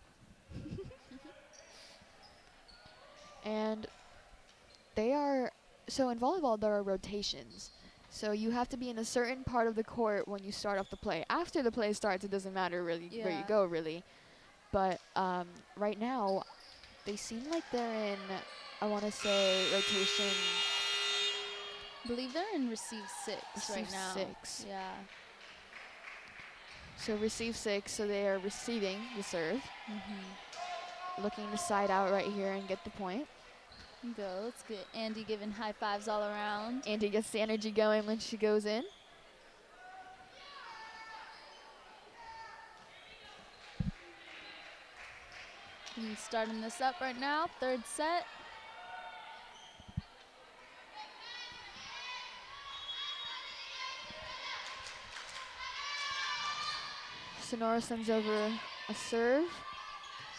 And they are, so in volleyball there are rotations. So you have to be in a certain part of the court when you start off the play. After the play starts, it doesn't matter really where you Yeah. go, really. But right now, they seem like they're in, I want to say, rotation I believe they're in receive 6 right receive now. 6. Yeah. So receive 6, so they are receiving the serve. Mm-hmm. Looking to side out right here and get the point. Go. Let's get Andy giving high fives all around. Andy gets the energy going when she goes in. He's starting this up right now. Third set. Sonora sends over a serve.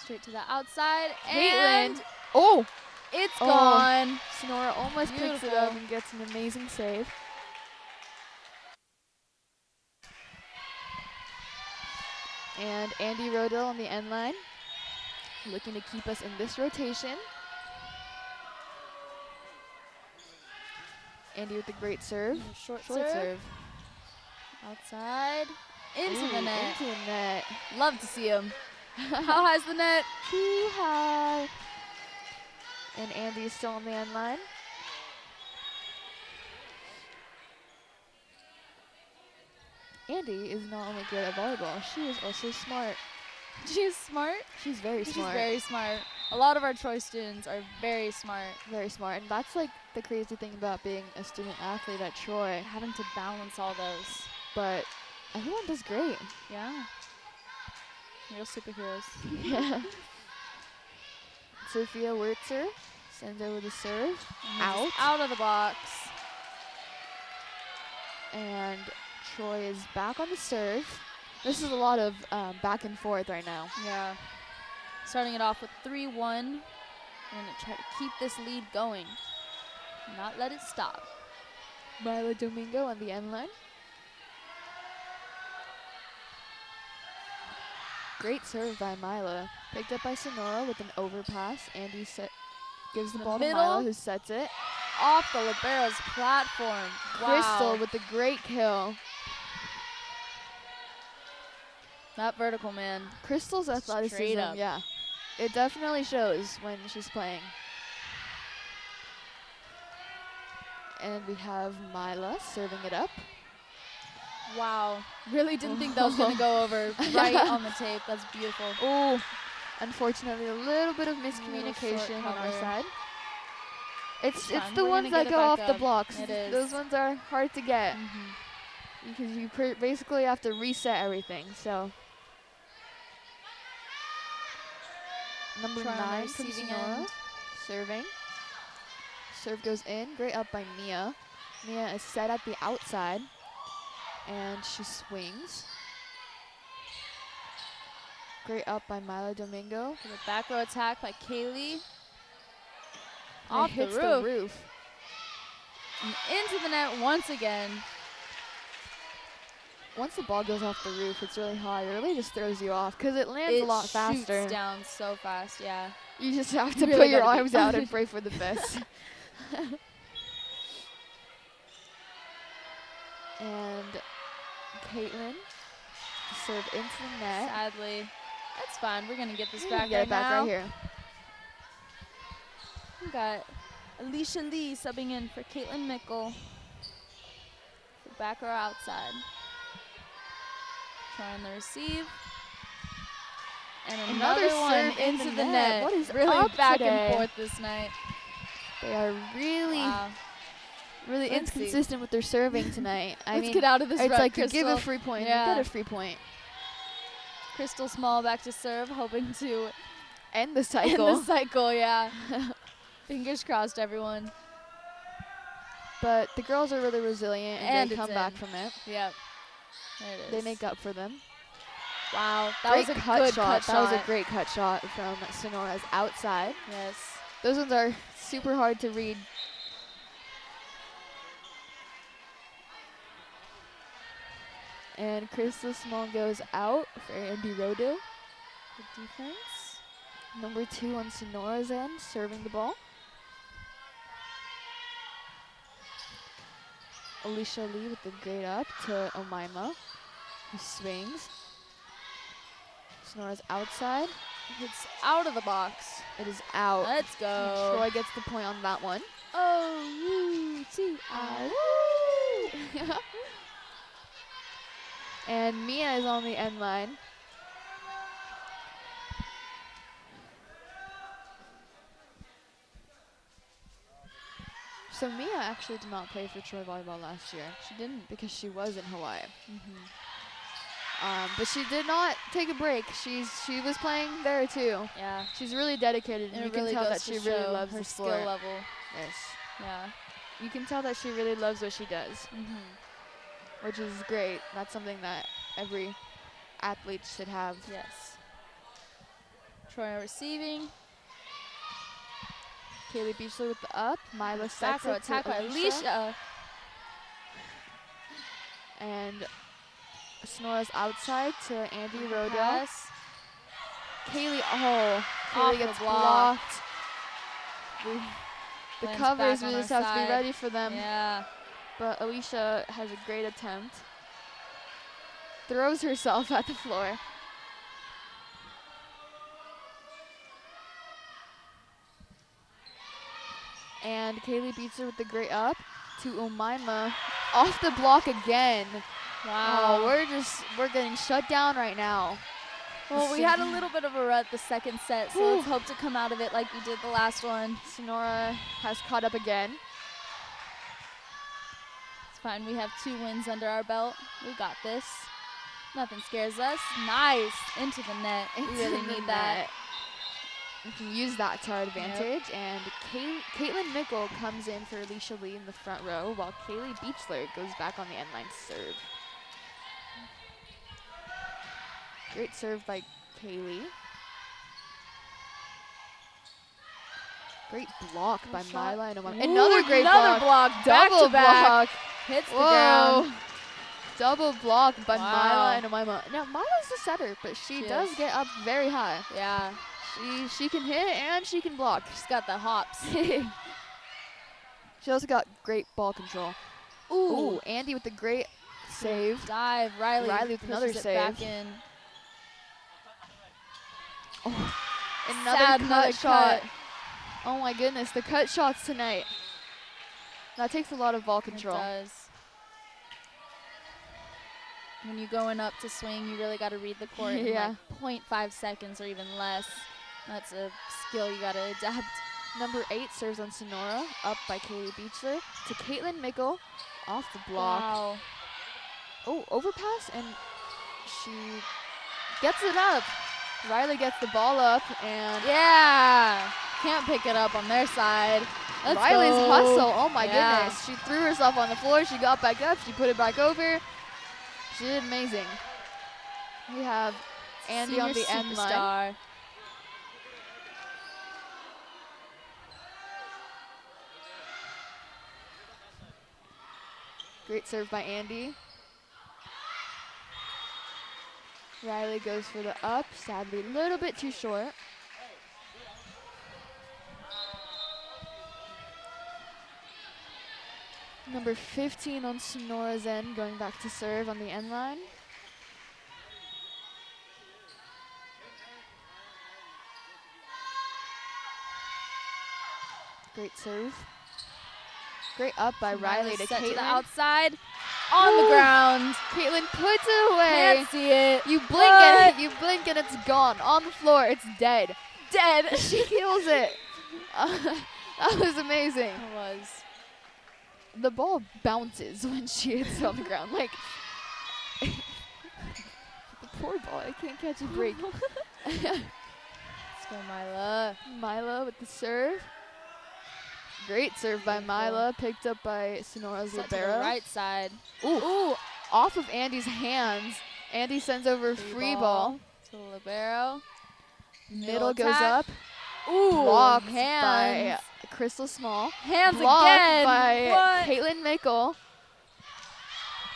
Straight to the outside. Caitlin. And Oh! it's Oh. gone. Sonora almost picks it Beautiful. up and gets an amazing save. And Andy Rodell on the end line, looking to keep us in this rotation. Andy with a great serve. Short Short serve. serve. Outside. Into the Ooh, net. Into the net. Love to see him. How high's the net? Too high. And Andy's still on the end line. Andy is not only good at volleyball, she is also smart. She's smart. She's very She's smart. very smart. A lot of our choice students are very smart. Very smart. And that's like the crazy thing about being a student athlete at Troy. Having to balance all those. But everyone does great. Yeah. Real superheroes. Yeah. Sophia Wurtzer sends over the serve. And Out. it's out of the box. And Troy is back on the serve. This is a lot of back and forth right now. Yeah. Starting it off with 3-1. We're going to try to keep this lead going. Not let it stop. Mila Domingo on the end line. Great serve by Mila. Picked up by Sonora with an overpass. Andy gives the The ball to middle. Mila, who sets it. Off the libero's platform. Crystal Wow. with a great kill. That vertical, man. Crystal's athleticism, up. yeah. It definitely shows when she's playing. And we have Mila serving it up. Wow. Really didn't think that was going to go over right on the tape. That's beautiful. Oh, unfortunately, a little bit of Little miscommunication short on our cover. side. It's fine. the We're ones gonna that get it go off back the up. blocks. It is. Those ones are hard to get Mhm. because you basically have to reset everything. So number Try on the 9 from receiving Sonora, end. serving. Serve goes in. Great up by Mia. Mia is set at the outside, and she swings. Great up by Mila Domingo. The back row attack by Kaylee. And Off it the hits roof. the roof. And into the net once again. Once the ball goes off the roof, it's really high. It really just throws you off because it lands It a lot shoots faster. down so fast, yeah. You just have to You put really your gotta be- arms out and pray for the best. And Caitlin to serve into the net. Sadly. That's fine. We're going to get this We're gonna back get right it back now. right here. We got Alicia Lee subbing in for Caitlin Mickle. The back row outside. Trying the receive. And Another another one serve in into the the net. net. What is really up back today? and forth this night. They are really, Wow. really Let's see. inconsistent with their serving tonight. Let's get out of this it's rut, like you give a Crystal. free point, Yeah. you get a free point. Crystal Small back to serve, hoping to End the end cycle. the cycle, yeah. Fingers crossed, everyone. But the girls are really resilient and, And they it's come back in. from it. Yep. There it is. They make up for them. Wow. That Great was a cut good shot. cut That shot. was a great cut shot from Sonora's outside. Yes. Those ones are super hard to read. And Crystal Small goes out for Andy Rodo. Good defense. Number 2 on Sonora's end, serving the ball. Alicia Lee with the great up to Omaima, who swings. Sonora's outside. It's out of the box. It is out. Let's go. Troy gets the point on that one. O-U-T-I. Woo! And Mia is on the end line. So Mia actually did not play for Troy Volleyball last year She didn't. because she was in Hawaii. But she did not take a break. She was playing there too. Yeah. She's really dedicated, and And you it can really tell goes that to she really show loves her the skill sport. level. Yes. Yeah. You can tell that she really loves what she does, which is great. That's something that every athlete should have. Yes. Troy receiving. Kaylee Beachler with the up. Mila Back sets row it to attack by Alicia. And Sonora's outside to Andy Rodell. Pass. Kaylee, Off Kaylee the gets block. blocked. The Lands covers, back we on just our have to be side. ready for them. Yeah. But Alicia has a great attempt. Throws herself at the floor. And Kaylee beats her with the great up to Umaima. Off the block again. Wow. Oh, we're getting shut down right now. Well, we had a little bit of a rut the second set, so let's hope to come out of it like we did the last one. Sonora has caught up again. It's fine. We have 2 wins under our belt. We got this. Nothing scares us. Nice. Into the net. We really need that. We can use that to our advantage. And Caitlin Mickle comes in for Alicia Lee in the front row, while Kaylee Beachler goes back on the end line to serve. Great serve by Kaylee. Great block by Mila and Umaima. Another great block. Back Double to back. block. Hits the Whoa. ground. Double block by Wow. Mila and Umaima. Now, Mila's the setter, but she does is. get up very high. Yeah. She can hit and she can block. She's got the hops. She also got great ball control. Ooh, Andy with the great save. Dive. Riley with another pushes it save. back in. Oh, Sad another another cut shot. cut. Oh my goodness, the cut shots tonight. That takes a lot of ball It control. does. When you're going up to swing, you really got to read the court in Yeah. like 0.5 seconds or even less. That's a skill you got to adapt. Number 8 serves on Sonora, up by Kaylee Beachler to Caitlin Mickle, off the block. Wow. Oh, overpass, and she gets it up. Riley gets the ball up, and Yeah. Can't pick it up on their side. Let's Riley's go. hustle. Oh my Yeah. goodness. She threw herself on the floor. She got back up. She put it back over. She did amazing. We have Andy on the Senior end line. superstar. Great serve by Andy. Riley goes for the up. Sadly, a little bit too short. Number 15 on Sonora's end, going back to serve on the end line. Great serve. Great up by Riley to Set to the Caitlin. outside. On the Ooh. ground. Caitlin puts it away. Can't see it. You blink and it's gone. On the floor, it's dead. Dead. She kills it. That was amazing. It was. The ball bounces when she hits it on the ground. Like, the poor ball, I can't catch a break. Let's go, Mila. Mila with the serve. Great serve by Mila, picked up by Sonora's Set to the libero. right side. Ooh, off of Andy's hands. Andy sends over free ball. To the libero. Middle goes attack. up. Ooh, Blocked by hands. Crystal Small. Hands Blocked again. by What? Caitlin Mickle.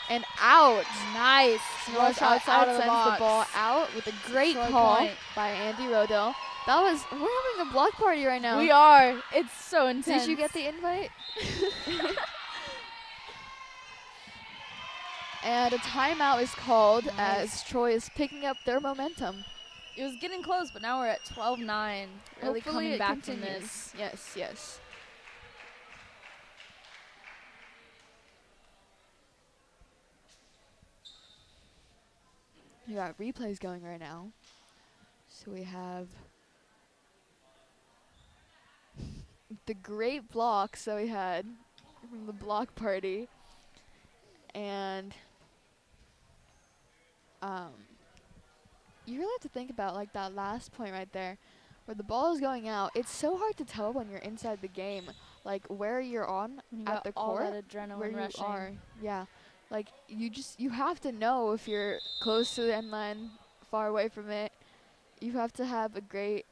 And out. Nice. Rush Shot outside out of sends the the ball box. out with a great Short call point. by Andy Rodell. We're having a block party right now. We are. It's so intense. Did you get the invite? And a timeout is called as Troy is picking up their momentum. It was getting close, but now we're at 12-9. Really Hopefully coming it back continues. from this. Yes, yes. We got replays going right now. So we have the great blocks that we had from the block party. And you really have to think about like that last point right there, where the ball is going out. It's so hard to tell when you're inside the game, like where you're on You at got the all court, that adrenaline where you rushing. are. Yeah, like you have to know if you're close to the end line, far away from it. You have to have a great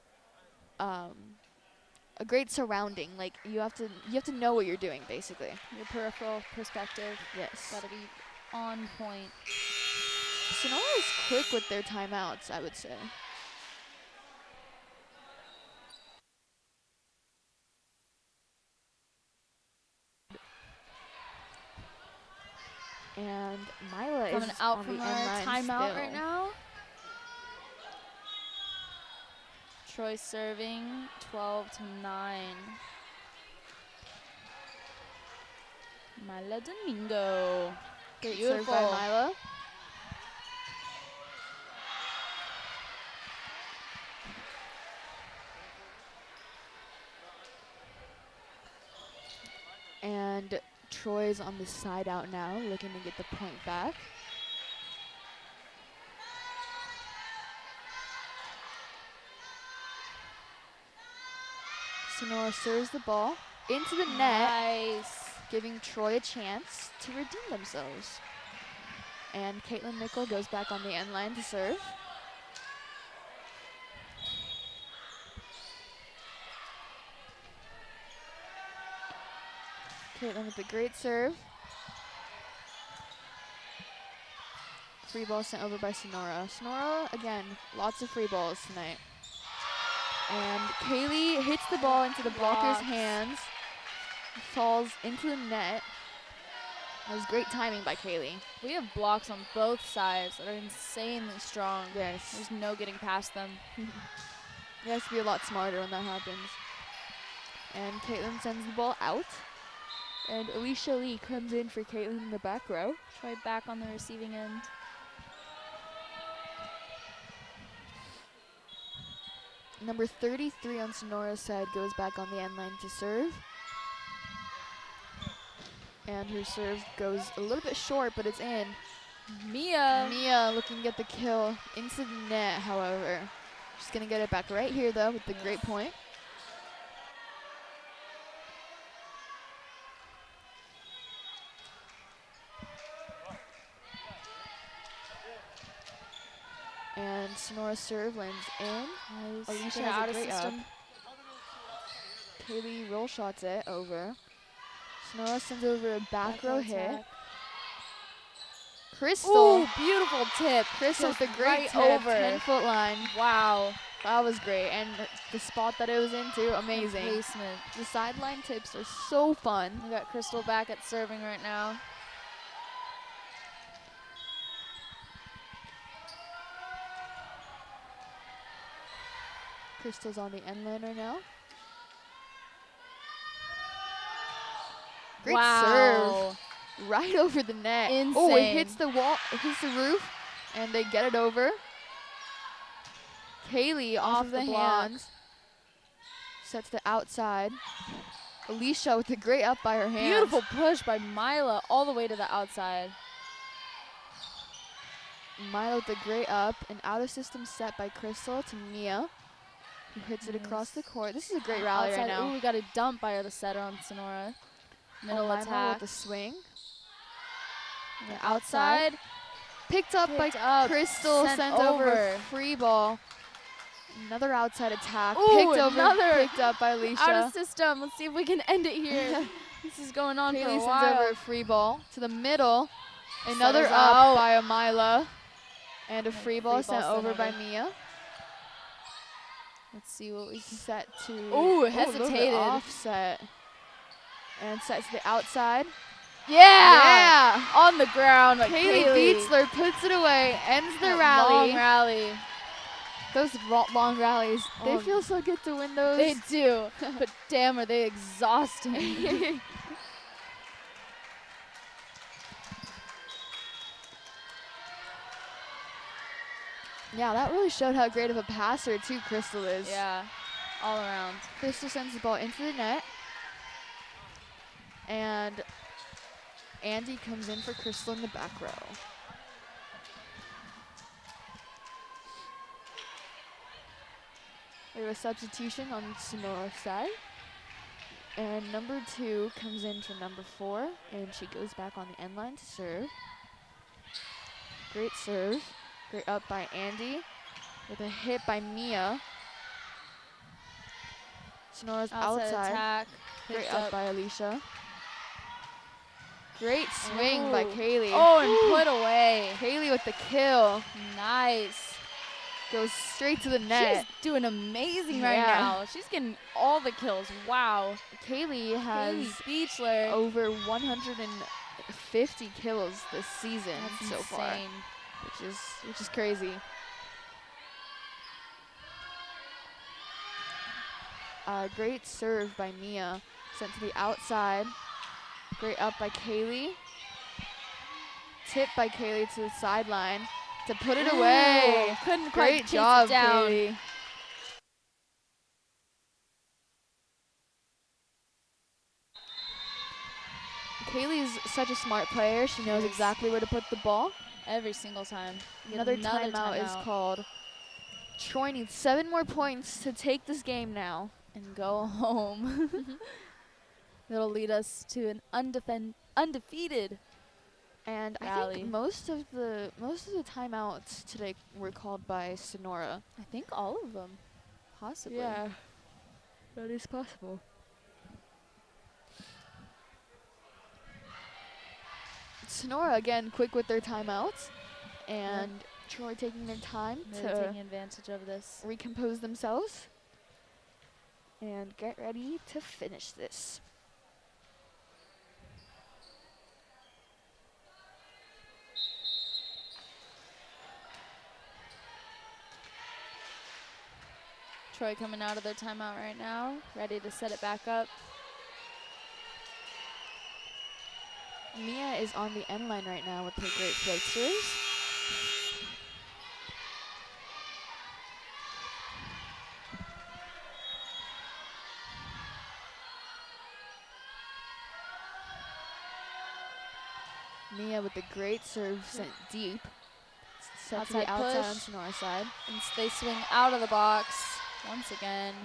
surrounding. Like you have to know what you're doing basically. Your peripheral perspective Yes. gotta be on point. Sonora is quick with their timeouts, I would say. And Mila Coming is out on from the a end line timeout still. right now. Troy serving 12-9. Mila Domingo. Great Beautiful. serve by Mila. And Troy's on the side out now, looking to get the point back. Sonora serves the ball into the net, Nice. giving Troy a chance to redeem themselves. And Caitlin Mickle goes back on the end line to serve. Caitlin with a great serve. Free ball sent over by Sonora. Sonora, again, lots of free balls tonight. And Kaylee hits the ball into the blocker's Blocks. hands. Falls into the net. That was great timing by Kaylee. We have blocks on both sides that are insanely strong. Yes. There's no getting past them. You have to be a lot smarter when that happens. And Caitlin sends the ball out. And Alicia Lee comes in for Caitlin in the back row. Troy back on the receiving end. Number 33 on Sonora's side goes back on the end line to serve. And her serve goes a little bit short, but it's in. Mia. Mia looking to get the kill into the net, however. She's going to get it back right here, though, with the great point. And Sonora's serve lands in. Nice. Alicia Get has out a of great system. up. Kaylee roll shots it over. Sonora sends over a back row hit. attack. Crystal. Ooh, beautiful tip. Crystal Just with a great right tip, over. 10-foot line. Wow. That was great. And the spot that it was into, amazing. Placement. The sideline tips are so fun. We got Crystal back at serving right now. Crystal's on the end line right now. Great Wow. serve. Right over the net. Insane. Oh, it hits the wall, it hits the roof, and they get it over. Kaylee off the the blondes. Sets the outside. Alicia with a great up by her hands. Beautiful push by Mila all the way to the outside. Milo with a great up. An out of system set by Crystal to Mia, who hits it across the court. This is a great rally Outside. right now. Ooh, we got a dump by the setter on Sonora. Middle Omaima attack. with the swing. And The outside. Picked up by Picked up, Crystal, sent sent over a over. free ball. Another outside attack. Ooh, Picked over, another picked up by Alicia. Out of system. Let's see if we can end it here. This is going on for Kaylee a sends while. over a free ball to the middle. Another Setter's up out. by Amila. And a And free ball sent over over. by Mia. Let's see what we can. Set to Ooh, a little bit hesitated. offset. And set to the outside. Yeah! On the ground. But Kaylee Dietzler puts it away, ends the That rally. Long rally. Those long rallies, they Oh, feel so good to win those. They do. But damn, are they exhausting. Yeah, that really showed how great of a passer, too, Crystal is. Yeah. All around. Crystal sends the ball into the net. And Andy comes in for Crystal in the back row. We have a substitution on Sonora's side. And number 2 comes in for number 4, and she goes back on the end line to serve. Great serve. Great up by Andy with a hit by Mia. Sonora's outside. attack. Great Picked up by Alicia. Great swing by Ooh. Kaylee. Oh, and Ooh. put away. Kaylee with the kill. Nice. Goes straight to the net. She's doing amazing right Yeah. now. She's getting all the kills. Wow. Kaylee has Kaylee Beachler. over 150 kills this season That's so far, insane. which is crazy. Great serve by Mia, sent to the outside. Great up by Kaylee. Tip by Kaylee to the sideline to put it away. Ooh, couldn't quite Great chase job, it down. Kaylee. Kaylee's such a smart player. She knows Yes. exactly where to put the ball. Every single time. Get Another timeout is called. Troy needs 7 more points to take this game now. And go home. That'll lead us to an undefeated. And I Rally. think most of the timeouts today were called by Sonora. I think all of them, possibly. that is possible. Sonora again quick with their timeouts, and Troy taking their time Really to taking advantage of this. recompose themselves and get ready to finish this. Troy coming out of their timeout right now, ready to set it back up. Mia is on the end line right now with her great float serves. Mia with the great serve sent deep. Set to the Outside outside push. on Sonora's side. And they swing out of the box once again.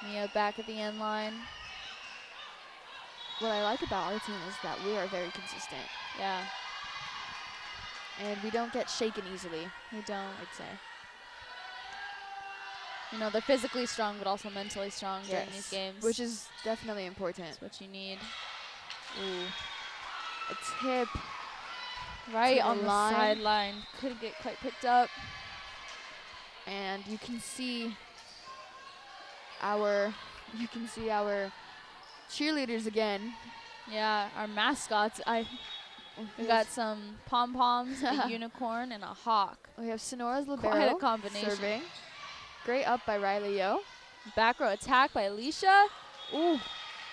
Mia back at the end line. What I like about our team is that we are very consistent, Yeah, and we don't get shaken easily, we don't. I'd say. You know, they're physically strong, but also mentally strong during these games. Which is definitely important. That's what you need. Ooh. A tip. Right To the on the line. sideline. Couldn't get quite picked up. And you can see our cheerleaders again. Yeah, our mascots. We got some pom-poms, a unicorn, and a hawk. We have Sonora's Quite libero a combination. serving. Great up by Riley Yo. Back row attack by Alicia. Ooh,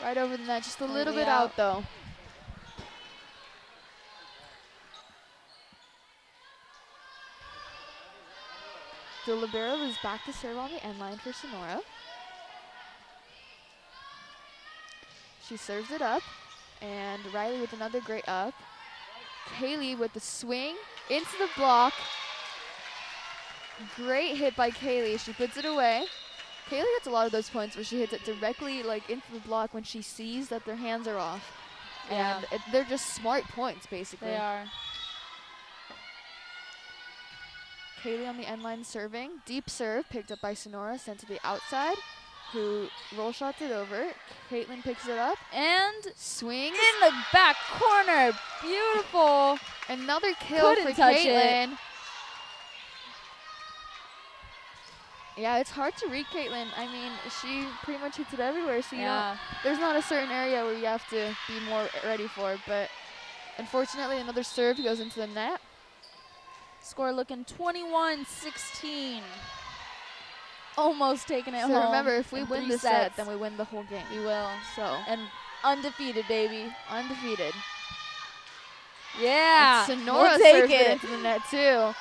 right over the net, just a little Slightly bit out though. The libero is back to serve on the end line for Sonora. She serves it up, and Riley with another great up. Kaylee with the swing into the block. Great hit by Kaylee. She puts it away. Kaylee gets a lot of those points where she hits it directly like into the block when she sees that their hands are off. Yeah. And they're just smart points, basically. They are. Kaylee on the end line serving. Deep serve picked up by Sonora, sent to the outside, who roll shots it over. Caitlin picks it up. And Swings. in the back corner. Beautiful. Another kill Couldn't for touch Caitlin. Yeah, it's hard to read Caitlin. I mean, she pretty much hits it everywhere, so there's not a certain area where you have to be more ready for. But unfortunately, another serve goes into the net. Score looking 21-16. Almost taking it home. So remember, if we in win 3 this sets. set, then we win the whole game. We will. So And undefeated, baby. undefeated. Yeah. And Sonora we'll take served it it. into the net too.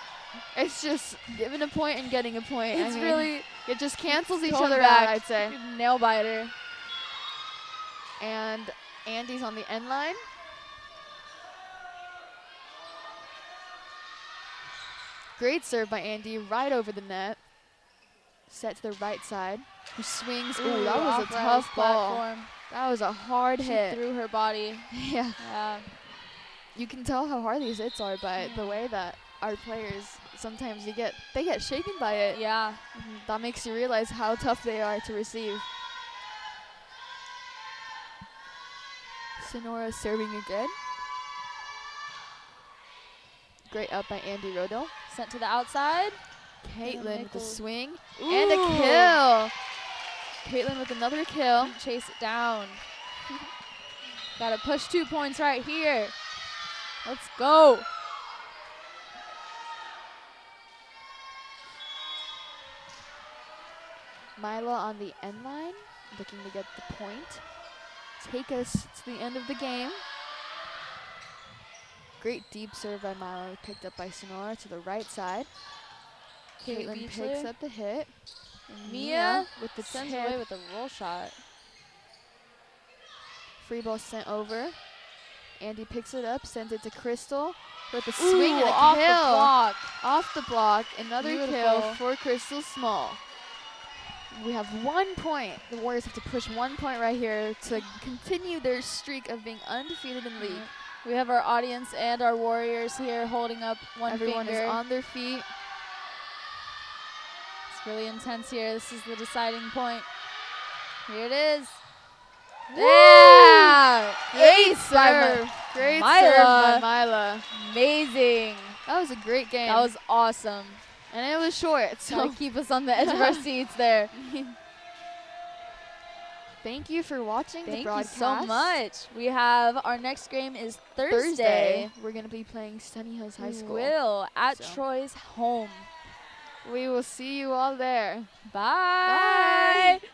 It's just giving a point and getting a point. It's I mean, really it just cancels each going other back. out, I'd say. Nail biter. And Andy's on the end line. Great serve by Andy, right over the net. Set to the right side. Who swings. Ooh, Ooh, that was a off Riley's tough ball. platform. That was a hard She hit. threw her body. Yeah. Yeah. You can tell how hard these hits are by the way that our players sometimes they get shaken by it. Yeah. That makes you realize how tough they are to receive. Sonora serving again. Great up by Andy Rodo. Sent to the outside. Caitlin with the Nichols. swing Ooh. and a kill. Caitlin with another kill. Chase it down. Gotta push 2 points right here. Let's go. Mila on the end line, looking to get the point. Take us to the end of the game. Great deep serve by Mila, picked up by Sonora to the right side. Caitlin picks up the hit. And Mia with the sends tip. away with a roll shot. Free ball sent over. Andy picks it up, sends it to Crystal with a swing and a off kill. the block. Off the block, another kill Beautiful. for Crystal Small. We have 1 point. The Warriors have to push 1 point right here to continue their streak of being undefeated in league. We have our audience and our Warriors here holding up one Everyone finger. is on their feet. It's really intense here. This is the deciding point. Here it is. Woo! Yeah! Great Ace by serve. Great Mila. serve by Mila. Amazing. That was a great game. That was awesome. and it was short. So Gotta keep us on the edge of our seats there. thank you for watching the Thank you broadcast. so much. We have our next game is Thursday. We're going to be playing Sunny Hills High We School. will at So. Troy's home. We will see you all there. Bye. Bye.